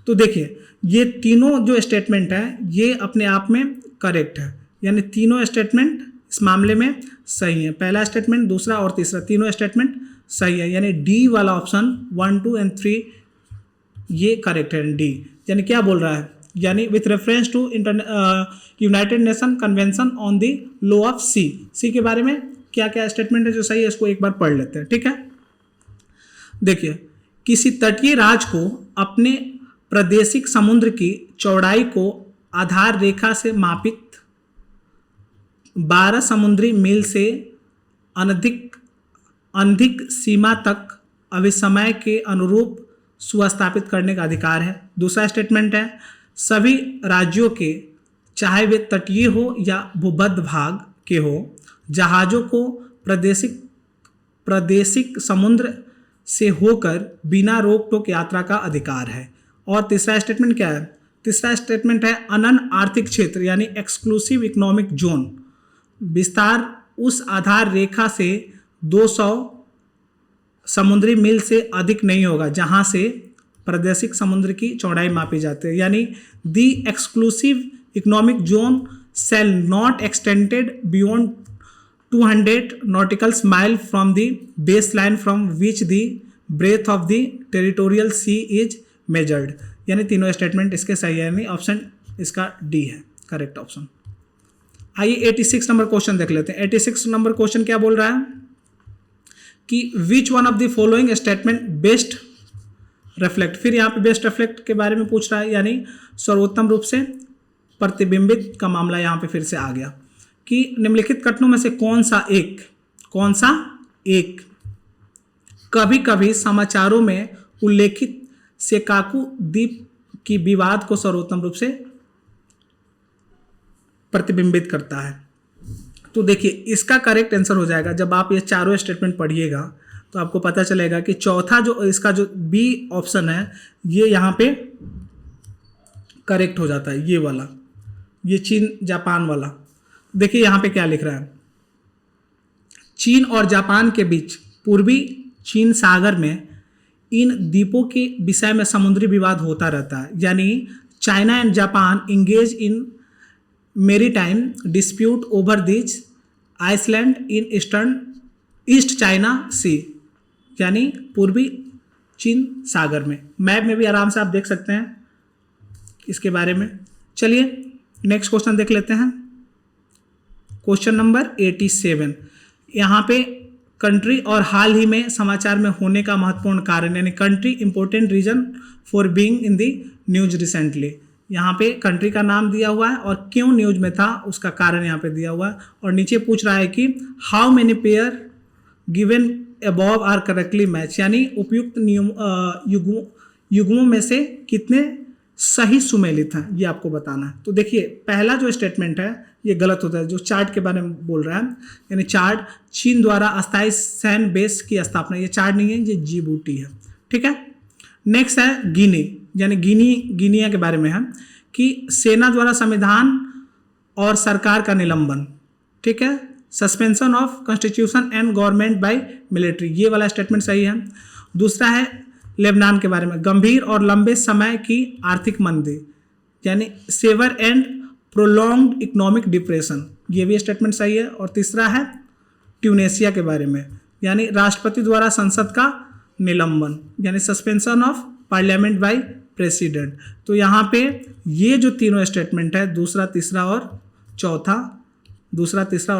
[SPEAKER 2] तो देखिए ये तीनों जो स्टेटमेंट है ये अपने आप में करेक्ट है, यानी तीनों स्टेटमेंट इस मामले में सही है। पहला स्टेटमेंट, दूसरा और तीसरा तीनों स्टेटमेंट सही है, यानी डी वाला ऑप्शन 1, 2 एंड 3 ये करेक्ट है, डी। यानी क्या बोल रहा है, यानी with reference to United Nation convention on the law of sea के बारे में क्या क्या स्टेटमेंट है जो सही है, इसको एक बार पढ़ लेते हैं, ठीक है। देखिए, किसी तटीय राज्य को अपने प्रादेशिक समुद्र की चौड़ाई को आधार रेखा से मापित 12 समुद्री मील से अनधिक सीमा तक अभिसमय के अनुरूप सुस्थापित करने का अधिकार है। दूसरा स्टेटमेंट है सभी राज्यों के, चाहे वे तटीय हो या भूमध्य भाग के हो, जहाज़ों को प्रादेशिक समुद्र से होकर बिना रोक टोक यात्रा का अधिकार है। और तीसरा स्टेटमेंट क्या है? तीसरा स्टेटमेंट है अनन्य आर्थिक क्षेत्र यानी एक्सक्लूसिव इकोनॉमिक जोन विस्तार उस आधार रेखा से 200 समुद्री मील से अधिक नहीं होगा जहां से प्रादेशिक समुद्र की चौड़ाई मापी जाती है, यानी the exclusive economic zone shall not extended beyond 200 nautical mile from the baseline from which the breadth of the territorial sea is measured। यानी तीनों स्टेटमेंट इसके सही है, यानी ऑप्शन इसका डी है करेक्ट ऑप्शन। आइए 86 नंबर क्वेश्चन देख लेते हैं। 86 नंबर क्वेश्चन क्या बोल रहा है कि which one of the following statement best reflect, फिर यहाँ पे बेस्ट रिफ्लेक्ट के बारे में पूछ रहा है, यानी सर्वोत्तम रूप से प्रतिबिंबित का मामला यहाँ पे फिर से आ गया कि निम्नलिखित कथनों में से कौन सा एक कभी कभी समाचारों में उल्लेखित सेकाकू द्वीप की विवाद को सर्वोत्तम रूप से प्रतिबिंबित करता है। तो देखिए इसका करेक्ट आंसर हो जाएगा, जब आप ये चारों स्टेटमेंट पढ़िएगा तो आपको पता चलेगा कि चौथा जो इसका जो बी ऑप्शन है ये यहाँ पे करेक्ट हो जाता है, ये वाला, ये चीन जापान वाला। देखिए यहाँ पे क्या लिख रहा है, चीन और जापान के बीच पूर्वी चीन सागर में इन द्वीपों के विषय में समुद्री विवाद होता रहता है, यानी China and Japan engage in maritime dispute over this island in East China Sea, यानी पूर्वी चीन सागर में। मैप में भी आराम से आप देख सकते हैं इसके बारे में। चलिए नेक्स्ट क्वेश्चन देख लेते हैं, क्वेश्चन नंबर 87। यहाँ पे कंट्री और हाल ही में समाचार में होने का महत्वपूर्ण कारण, यानी country important reason for being in the news recently. यहाँ पे कंट्री का नाम दिया हुआ है और क्यों न्यूज में था उसका कारण यहाँ पे दिया हुआ है, और नीचे पूछ रहा है कि how many pair given above are correctly match, यानी उपयुक्त युग्मों में से कितने सही सुमेलित हैं, ये आपको बताना है। तो देखिए पहला जो स्टेटमेंट है ये गलत होता है, जो चार्ट के बारे में बोल रहा है, यानी चार्ट चीन द्वारा अस्थायी सैन्य बेस की स्थापना, ये चार्ट नहीं है, ये जिबूटी है। ठीक है, नेक्स्ट है गिनी, यानी गिनिया के बारे में है कि सेना द्वारा संविधान और सरकार का निलंबन। ठीक है, suspension of constitution and government by military, ये वाला स्टेटमेंट सही है। दूसरा है लेबनान के बारे में, गंभीर और लंबे समय की आर्थिक मंदी, यानी severe and prolonged economic depression, ये भी स्टेटमेंट सही है। और तीसरा है ट्यूनेशिया के बारे में, यानी राष्ट्रपति द्वारा संसद का निलंबन, यानी suspension of parliament by president. तो यहाँ पे ये जो तीनों स्टेटमेंट है, दूसरा तीसरा और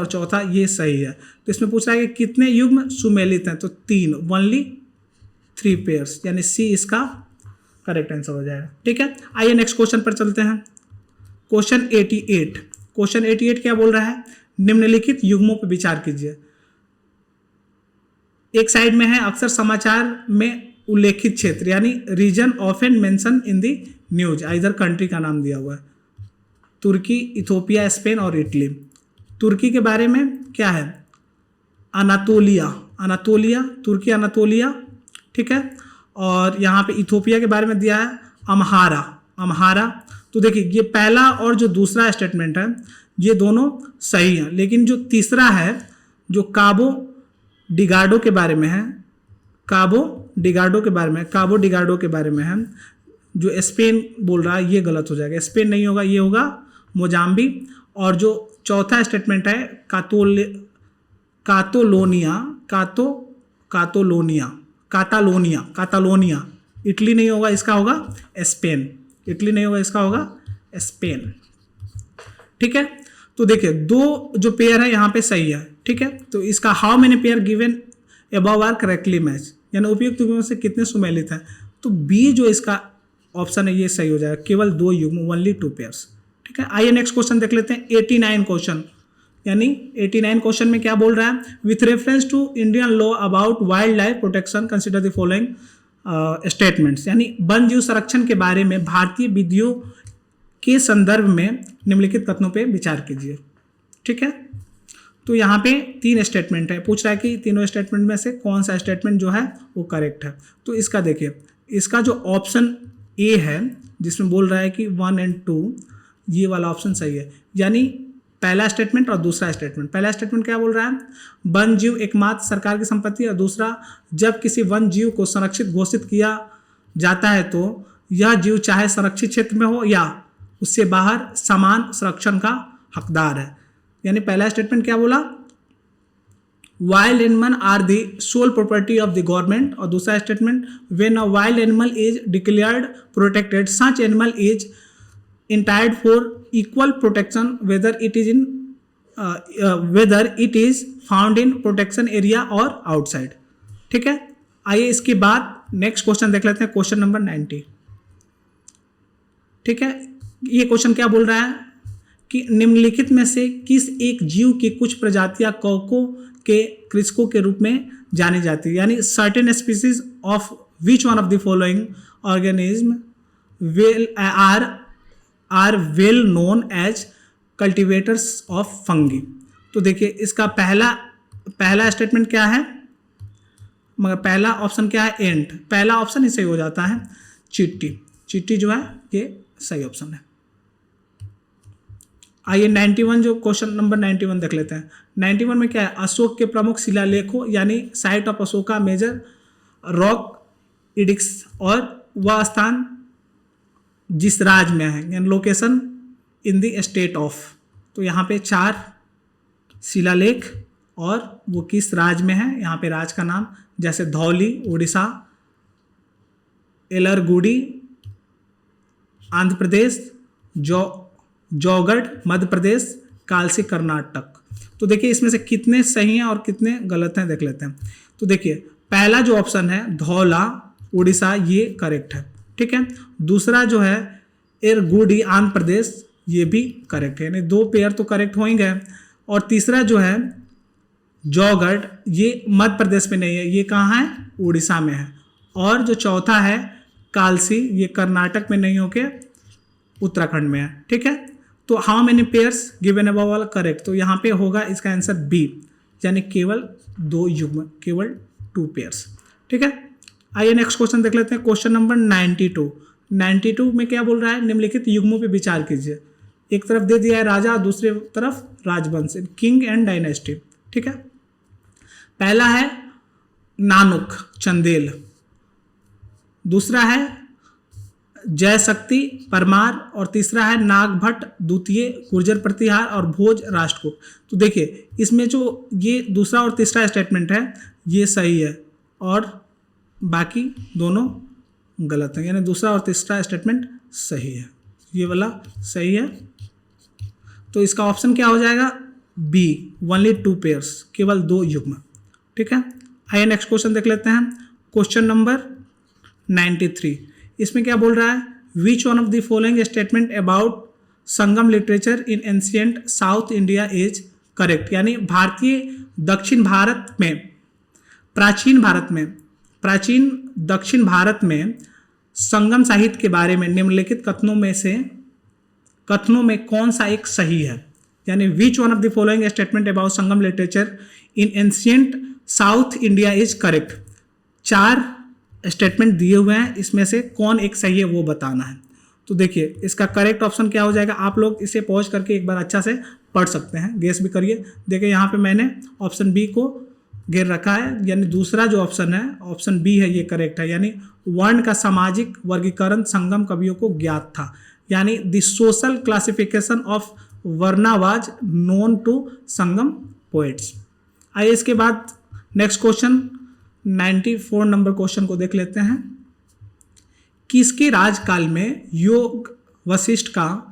[SPEAKER 2] चौथा ये सही है। तो इसमें पूछ रहा है कि कितने युग्म सुमेलित हैं, तो 3, ओनली 3 पेयर्स, यानी सी इसका करेक्ट आंसर हो जाएगा। ठीक है, आइए नेक्स्ट क्वेश्चन पर चलते हैं। क्वेश्चन 88 क्या बोल रहा है, निम्नलिखित युग्मों पर विचार कीजिए। एक साइड में है अक्सर समाचार में उल्लेखित क्षेत्र, यानी region often mention in the news, इधर कंट्री का नाम दिया हुआ है, तुर्की, इथोपिया, स्पेन और इटली। तुर्की के बारे में क्या है, अनातोलिया, तुर्की अनातोलिया। ठीक है, और यहाँ पे इथोपिया के बारे में दिया है अम्हारा। तो देखिए ये पहला और जो दूसरा स्टेटमेंट है ये दोनों सही हैं, लेकिन जो तीसरा है जो काबो डिगाडो के बारे में है, काबो डिगाडो के बारे में है, जो स्पेन बोल रहा है, ये गलत हो जाएगा, स्पेन नहीं होगा, ये होगा मोजाम्बिक। और जो चौथा स्टेटमेंट है कातालोनिया, इटली नहीं होगा, इसका होगा स्पेन। ठीक है, तो देखिए 2 जो पेयर है यहाँ पे सही है। ठीक है, तो इसका how many pair given above are correctly match, यानी उपयुक्त युग्मों से कितने सुमेलित हैं, तो बी जो इसका ऑप्शन है ये सही हो जाएगा, केवल 2 युग्म, ओनली 2 पेयर्स। ठीक है, आइए नेक्स्ट क्वेश्चन देख लेते हैं। 89 क्वेश्चन, यानी 89 क्वेश्चन में क्या बोल रहा है, with reference to Indian law about wild life protection consider the following statements, यानी वन जीव संरक्षण के बारे में भारतीय विधियों के संदर्भ में निम्नलिखित कथनों पे विचार कीजिए। ठीक है, तो यहाँ पे 3 स्टेटमेंट है, पूछ रहा है कि तीनों स्टेटमेंट में से कौन सा स्टेटमेंट जो है वो करेक्ट है। तो इसका देखिए, इसका जो ऑप्शन ए है जिसमें बोल रहा है कि 1 और 2, ये वाला ऑप्शन सही है, यानी पहला स्टेटमेंट और दूसरा स्टेटमेंट। पहला स्टेटमेंट क्या बोल रहा है, वन जीव एकमात्र सरकार की संपत्ति, और दूसरा जब किसी वन जीव को संरक्षित घोषित किया जाता है तो यह जीव चाहे संरक्षित क्षेत्र में हो या उससे बाहर समान संरक्षण का हकदार है। यानी पहला स्टेटमेंट क्या बोला, wild animal are the sole property of the government, और दूसरा statement when a wild animal is declared protected such animal is entitled for equal protection whether it is found in protection area or outside। ठीक है, आइए इसके बाद next question देख लेते हैं, क्वेश्चन नंबर 90। ठीक है, ये क्वेश्चन क्या बोल रहा है कि निम्नलिखित में से किस एक जीव की कुछ प्रजातियां कवकों के कृषकों के रूप में जानी जाती है, यानी certain species of which one of the following organism are well known as cultivators of fungi. तो देखिए इसका पहला स्टेटमेंट क्या है, मगर पहला ऑप्शन क्या है, एंट, पहला ऑप्शन ही सही हो जाता है, चींटी जो है ये सही ऑप्शन है। आइए 91 जो क्वेश्चन नंबर 91 देख लेते हैं। 91 में क्या है, अशोक के प्रमुख शिलालेखों, यानी site of Ashoka major rock edicts, और वह स्थान जिस राज्य में है, यानी location in the state of. तो यहाँ पे 4 शिलालेख और वो किस राज्य में है, यहाँ पे राज्य का नाम जैसे धौली उड़ीसा, एलरगुडी आंध्र प्रदेश, जौगढ़ मध्य प्रदेश, कालसी कर्नाटक। तो देखिए इसमें से कितने सही हैं और कितने गलत हैं देख लेते हैं। तो देखिए पहला जो ऑप्शन है धौला उड़ीसा, ये करेक्ट है। ठीक है, दूसरा जो है एरगुडी आंध्र प्रदेश, ये भी करेक्ट है, यानी 2 पेयर तो करेक्ट हो ही गए। और तीसरा जो है जौगढ़, ये मध्य प्रदेश में नहीं है, ये कहाँ है, उड़ीसा में है। और जो चौथा है कालसी, ये कर्नाटक में नहीं होके उत्तराखंड में है। ठीक है, तो how many pairs given above all correct, तो यहाँ पे होगा इसका आंसर बी, यानी केवल 2 युग्म, केवल 2 पेयर्स। ठीक है, आइए नेक्स्ट क्वेश्चन देख लेते हैं। क्वेश्चन नंबर 92 में क्या बोल रहा है, निम्नलिखित युग्मों पे विचार कीजिए। एक तरफ दे दिया है राजा, दूसरी तरफ राजवंश, किंग एंड डायनेस्टी। ठीक है, पहला है नानुक चंदेल, दूसरा है जय शक्ति परमार, और तीसरा है नागभट्ट द्वितीय, गुर्जर प्रतिहार और भोज राष्ट्रकूट। तो देखिए इसमें जो ये दूसरा और तीसरा स्टेटमेंट है ये सही है और बाकी दोनों गलत है, यानी दूसरा और तीसरा स्टेटमेंट सही है, ये वाला सही है। तो इसका ऑप्शन क्या हो जाएगा, बी, ओनली 2 पेयर्स, केवल 2 युग्म। ठीक है, आइए नेक्स्ट क्वेश्चन देख लेते हैं। क्वेश्चन नंबर 93, इसमें क्या बोल रहा है, which one of the following statement about Sangam literature in ancient south India is correct, यानी भारतीय दक्षिण भारत में, प्राचीन दक्षिण भारत में संगम साहित्य के बारे में निम्नलिखित कथनों में कौन सा एक सही है, यानी विच one of the following statement about Sangam literature in ancient south India is correct. 4 statement दिए हुए हैं, इसमें से कौन एक सही है वो बताना है। तो देखिए इसका करेक्ट ऑप्शन क्या हो जाएगा, आप लोग इसे पॉज करके एक बार अच्छा से पढ़ सकते हैं, गेस भी करिए। देखिए यहाँ पे मैंने ऑप्शन बी को घेर रखा है, यानी दूसरा जो ऑप्शन है ऑप्शन बी है, ये करेक्ट है, यानी वर्ण का सामाजिक वर्गीकरण संगम कवियों को ज्ञात था, यानी the social classification of varna was known to Sangam poets. आइए इसके बाद नेक्स्ट क्वेश्चन 94 नंबर क्वेश्चन को देख लेते हैं। किसके राजकाल में योग वशिष्ठ का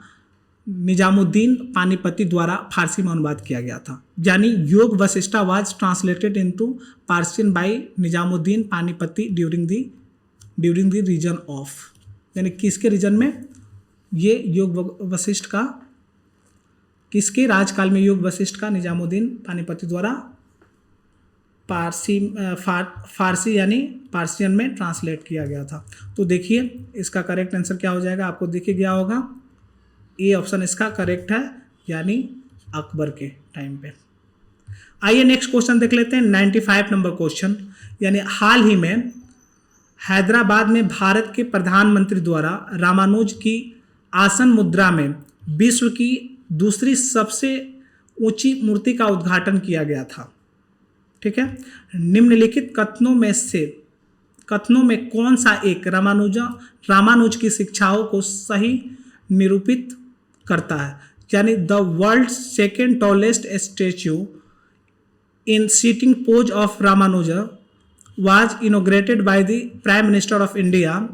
[SPEAKER 2] निजामुद्दीन पानीपति द्वारा फारसी में अनुवाद किया गया था, यानी Yoga Vasistha was translated into Persian by Nizamuddin Panipati during the region of, यानी किसके रीजन में ये योग वशिष्ठ का, किसके राजकाल में योग वशिष्ठ का निजामुद्दीन पानीपति द्वारा फारसी यानी पार्सियन में ट्रांसलेट किया गया था। तो देखिए इसका करेक्ट आंसर क्या हो जाएगा, आपको दिख गया होगा, ए ऑप्शन इसका करेक्ट है, यानी अकबर के टाइम पे। आइए नेक्स्ट क्वेश्चन देख लेते हैं 95 नंबर क्वेश्चन, यानी हाल ही में हैदराबाद में भारत के प्रधानमंत्री द्वारा रामानुज की आसन मुद्रा में विश्व की दूसरी सबसे ऊंची मूर्ति का उद्घाटन किया गया था। ठीक है, निम्नलिखित कथनों में कौन सा एक रामानुज की शिक्षाओं को सही निरूपित करता है, यानी the world second tallest statue in sitting pose of Ramanuja was inaugurated by the Prime Minister of India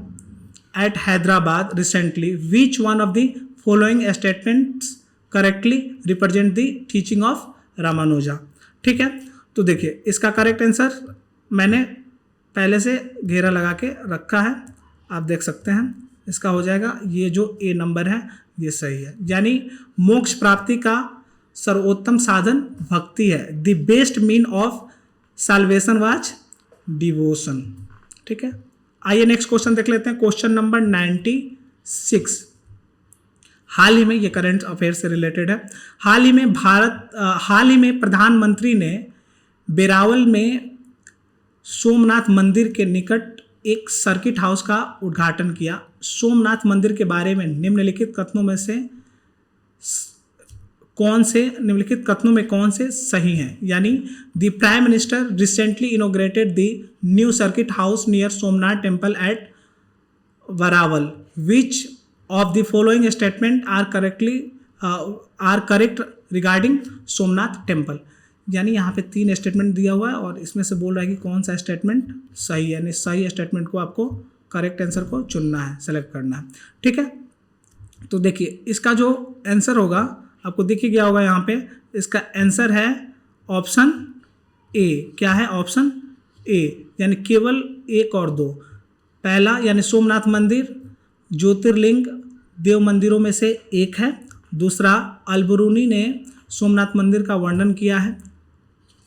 [SPEAKER 2] at Hyderabad recently. Which one of the following statements correctly represent the teaching of Ramanuja? ठीक है, तो देखिए इसका correct answer मैंने पहले से घेरा लगा के रखा है, आप देख सकते हैं, इसका हो जाएगा ये जो ए नंबर है ये सही है, यानी मोक्ष प्राप्ति का सर्वोत्तम साधन भक्ति है। The best mean of solvation was devotion. ठीक है, आइए नेक्स्ट क्वेश्चन देख लेते हैं, क्वेश्चन नंबर 96। हाल ही में ये करंट अफेयर से रिलेटेड है। हाल ही में प्रधानमंत्री ने बेरावल में सोमनाथ मंदिर के निकट एक सर्किट हाउस का उद्घाटन किया। सोमनाथ मंदिर के बारे में निम्नलिखित कथनों में कौन से सही हैं, यानी the prime minister recently inaugurated the new circuit house near Somnath temple at Veraval. Which of the following statement are correct regarding Somnath temple, यानी यहाँ पे 3 स्टेटमेंट दिया हुआ है और इसमें से बोल रहा है कि कौन सा स्टेटमेंट सही है, यानी सही स्टेटमेंट को आपको करेक्ट आंसर को चुनना है, सेलेक्ट करना है। ठीक है, तो देखिए इसका जो आंसर होगा आपको दिख ही गया होगा यहाँ पे, इसका आंसर है ऑप्शन ए। क्या है ऑप्शन ए, यानी केवल 1 और 2। पहला यानी सोमनाथ मंदिर ज्योतिर्लिंग देव मंदिरों में से एक है। दूसरा अलबरूनी ने सोमनाथ मंदिर का वर्णन किया है,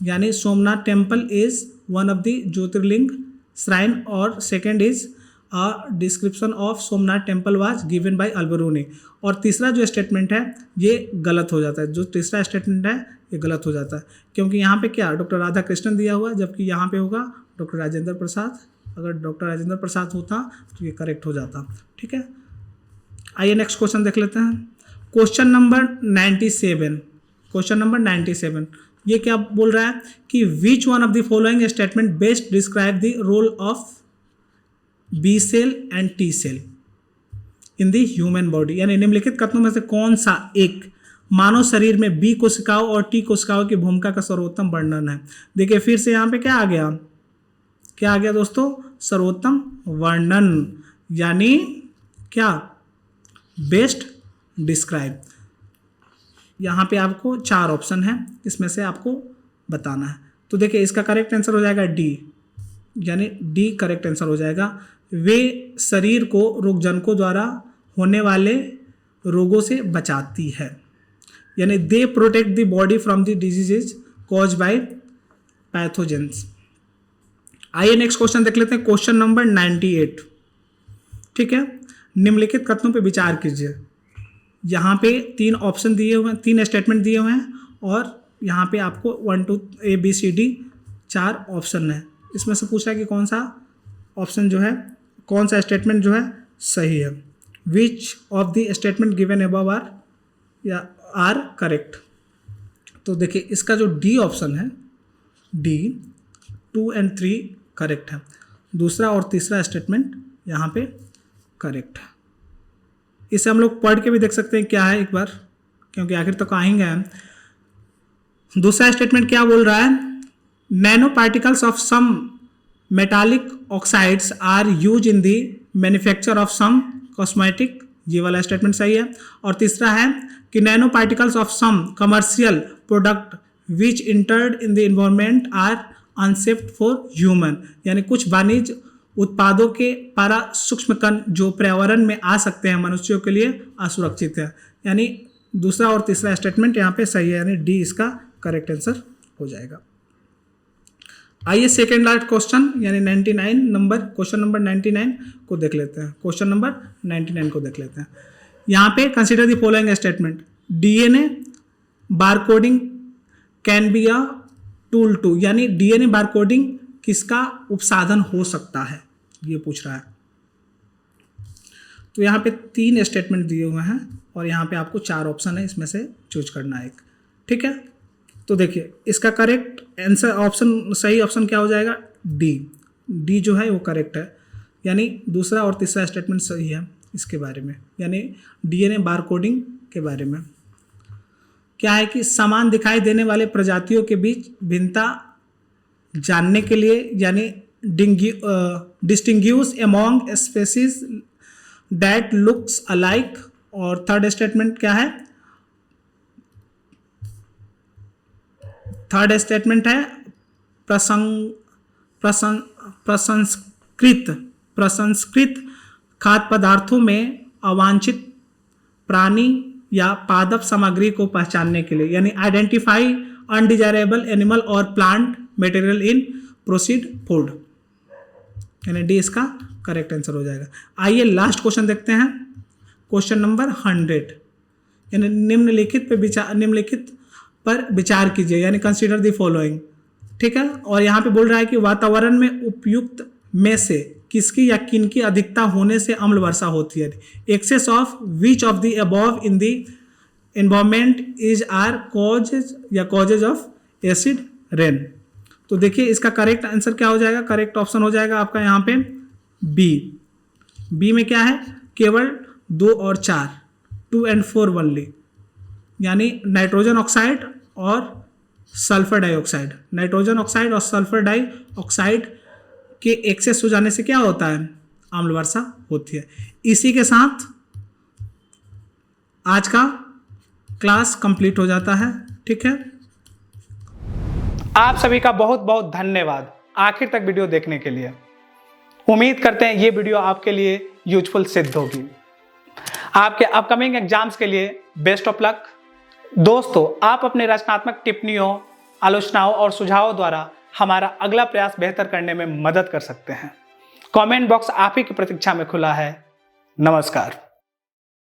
[SPEAKER 2] यानी Somnath temple is one of the Jyotirlinga shrine. और second is a description of Somnath temple was given by Alberuni. और तीसरा जो स्टेटमेंट है ये गलत हो जाता है, जो तीसरा स्टेटमेंट है ये गलत हो जाता है, क्योंकि यहाँ पे क्या डॉक्टर राधा कृष्णन दिया हुआ है, जबकि यहाँ पे होगा डॉक्टर राजेंद्र प्रसाद। अगर डॉक्टर राजेंद्र प्रसाद होता तो ये करेक्ट हो जाता। ठीक है, आइए नेक्स्ट क्वेश्चन देख लेते हैं। Question number 97। क्वेश्चन नंबर 97 ये क्या बोल रहा है कि which one of the following statement best describe the role of B cell and T cell in the human body, यानी निम्नलिखित कथनों में से कौन सा एक मानव शरीर में बी कोशिकाओं और टी कोशिकाओं की भूमिका का सर्वोत्तम वर्णन है। देखिए फिर से यहाँ पे क्या आ गया, क्या आ गया दोस्तों, सर्वोत्तम वर्णन, यानी क्या, बेस्ट डिस्क्राइब। यहाँ पे आपको 4 ऑप्शन है, इसमें से आपको बताना है। तो देखिए इसका करेक्ट आंसर हो जाएगा डी, यानी डी करेक्ट आंसर हो जाएगा। वे शरीर को रोगजनकों द्वारा होने वाले रोगों से बचाती है, यानी they protect the body from the diseases cause by pathogens. आइए नेक्स्ट क्वेश्चन देख लेते हैं, क्वेश्चन नंबर 98। ठीक है, निम्नलिखित कथनों पे विचार कीजिए। यहाँ पे 3 ऑप्शन दिए हुए हैं, 3 स्टेटमेंट दिए हुए हैं, और यहाँ पे आपको 1 2 ABCD 4 ऑप्शन है। इसमें से पूछ रहा है कि कौन सा ऑप्शन जो है, कौन सा स्टेटमेंट जो है सही है। Which of the statement given above are correct. तो देखिए इसका जो डी ऑप्शन है, डी 2 और 3 करेक्ट है। दूसरा और तीसरा स्टेटमेंट यहाँ पे करेक्ट है। इसे हम लोग पढ़ के भी देख सकते हैं क्या है एक बार, क्योंकि आखिर तक आएंगे हम। दूसरा स्टेटमेंट क्या बोल रहा है, nano particles of some metallic oxides are use in the manufacture of some cosmetic, ये वाला स्टेटमेंट सही है। और तीसरा है कि nano particles of some commercial product which entered in the environment are unsafe for human, यानी कुछ वाणिज्य उत्पादों के पारा सूक्ष्म कण जो पर्यावरण में आ सकते हैं मनुष्यों के लिए असुरक्षित है। यानी दूसरा और तीसरा स्टेटमेंट यहाँ पे सही है, यानी डी इसका करेक्ट आंसर हो जाएगा। आइए सेकेंड लास्ट क्वेश्चन यानी 99 नंबर, क्वेश्चन नंबर 99 को देख लेते हैं। क्वेश्चन नंबर 99 को देख लेते हैं। यहाँ पे consider the following statement, DNA barcoding can be a tool to, यानी डीएनए बारकोडिंग किसका उपसाधन हो सकता है, ये पूछ रहा है। तो यहाँ पे 3 स्टेटमेंट दिए हुए हैं और यहाँ पे आपको 4 ऑप्शन है, इसमें से चूज करना है एक। ठीक है, तो देखिए इसका करेक्ट आंसर ऑप्शन, सही ऑप्शन क्या हो जाएगा, डी। डी जो है वो करेक्ट है, यानी दूसरा और तीसरा स्टेटमेंट सही है इसके बारे में, यानी डीएनए बारकोडिंग के बारे में। क्या है कि समान दिखाई देने वाले प्रजातियों के बीच भिन्नता जानने के लिए, यानी distinguish among species that looks alike. और थर्ड स्टेटमेंट क्या है, थर्ड स्टेटमेंट है प्रसंस्कृत खाद्य पदार्थों में अवांछित प्राणी या पादप सामग्री को पहचानने के लिए, यानी आइडेंटिफाई अनडिजायरेबल एनिमल और plant material in proceed food, यानी डी इसका करेक्ट आंसर हो जाएगा। आइए लास्ट क्वेश्चन देखते हैं, क्वेश्चन नंबर 100, यानी निम्नलिखित पर विचार कीजिए, यानी कंसीडर द फॉलोइंग। ठीक है, और यहाँ पे बोल रहा है कि वातावरण में उपयुक्त में से किसकी या किनकी अधिकता होने से अम्ल वर्षा होती है। Excess of which of the above in the environment is are causes या कॉजेज ऑफ एसिड रेन। तो देखिए इसका करेक्ट आंसर क्या हो जाएगा, करेक्ट ऑप्शन हो जाएगा आपका यहाँ पे बी। बी में क्या है, केवल 2 और 4, 2 और 4 ओनली, यानी नाइट्रोजन ऑक्साइड और सल्फर डाइऑक्साइड। नाइट्रोजन ऑक्साइड और सल्फर डाइऑक्साइड के एक्सेस हो जाने से क्या होता है, अम्ल वर्षा होती है। इसी के साथ आज का क्लास कंप्लीट हो जाता है। ठीक है,
[SPEAKER 1] आप सभी का बहुत बहुत धन्यवाद आखिर तक वीडियो देखने के लिए। उम्मीद करते हैं ये वीडियो आपके लिए यूजफुल सिद्ध होगी। आपके अपकमिंग एग्जाम्स के लिए बेस्ट ऑफ लक। दोस्तों, आप अपने रचनात्मक टिप्पणियों, आलोचनाओं और सुझावों द्वारा हमारा अगला प्रयास बेहतर करने में मदद कर सकते हैं। कमेंट बॉक्स आप ही की प्रतीक्षा में खुला है। नमस्कार।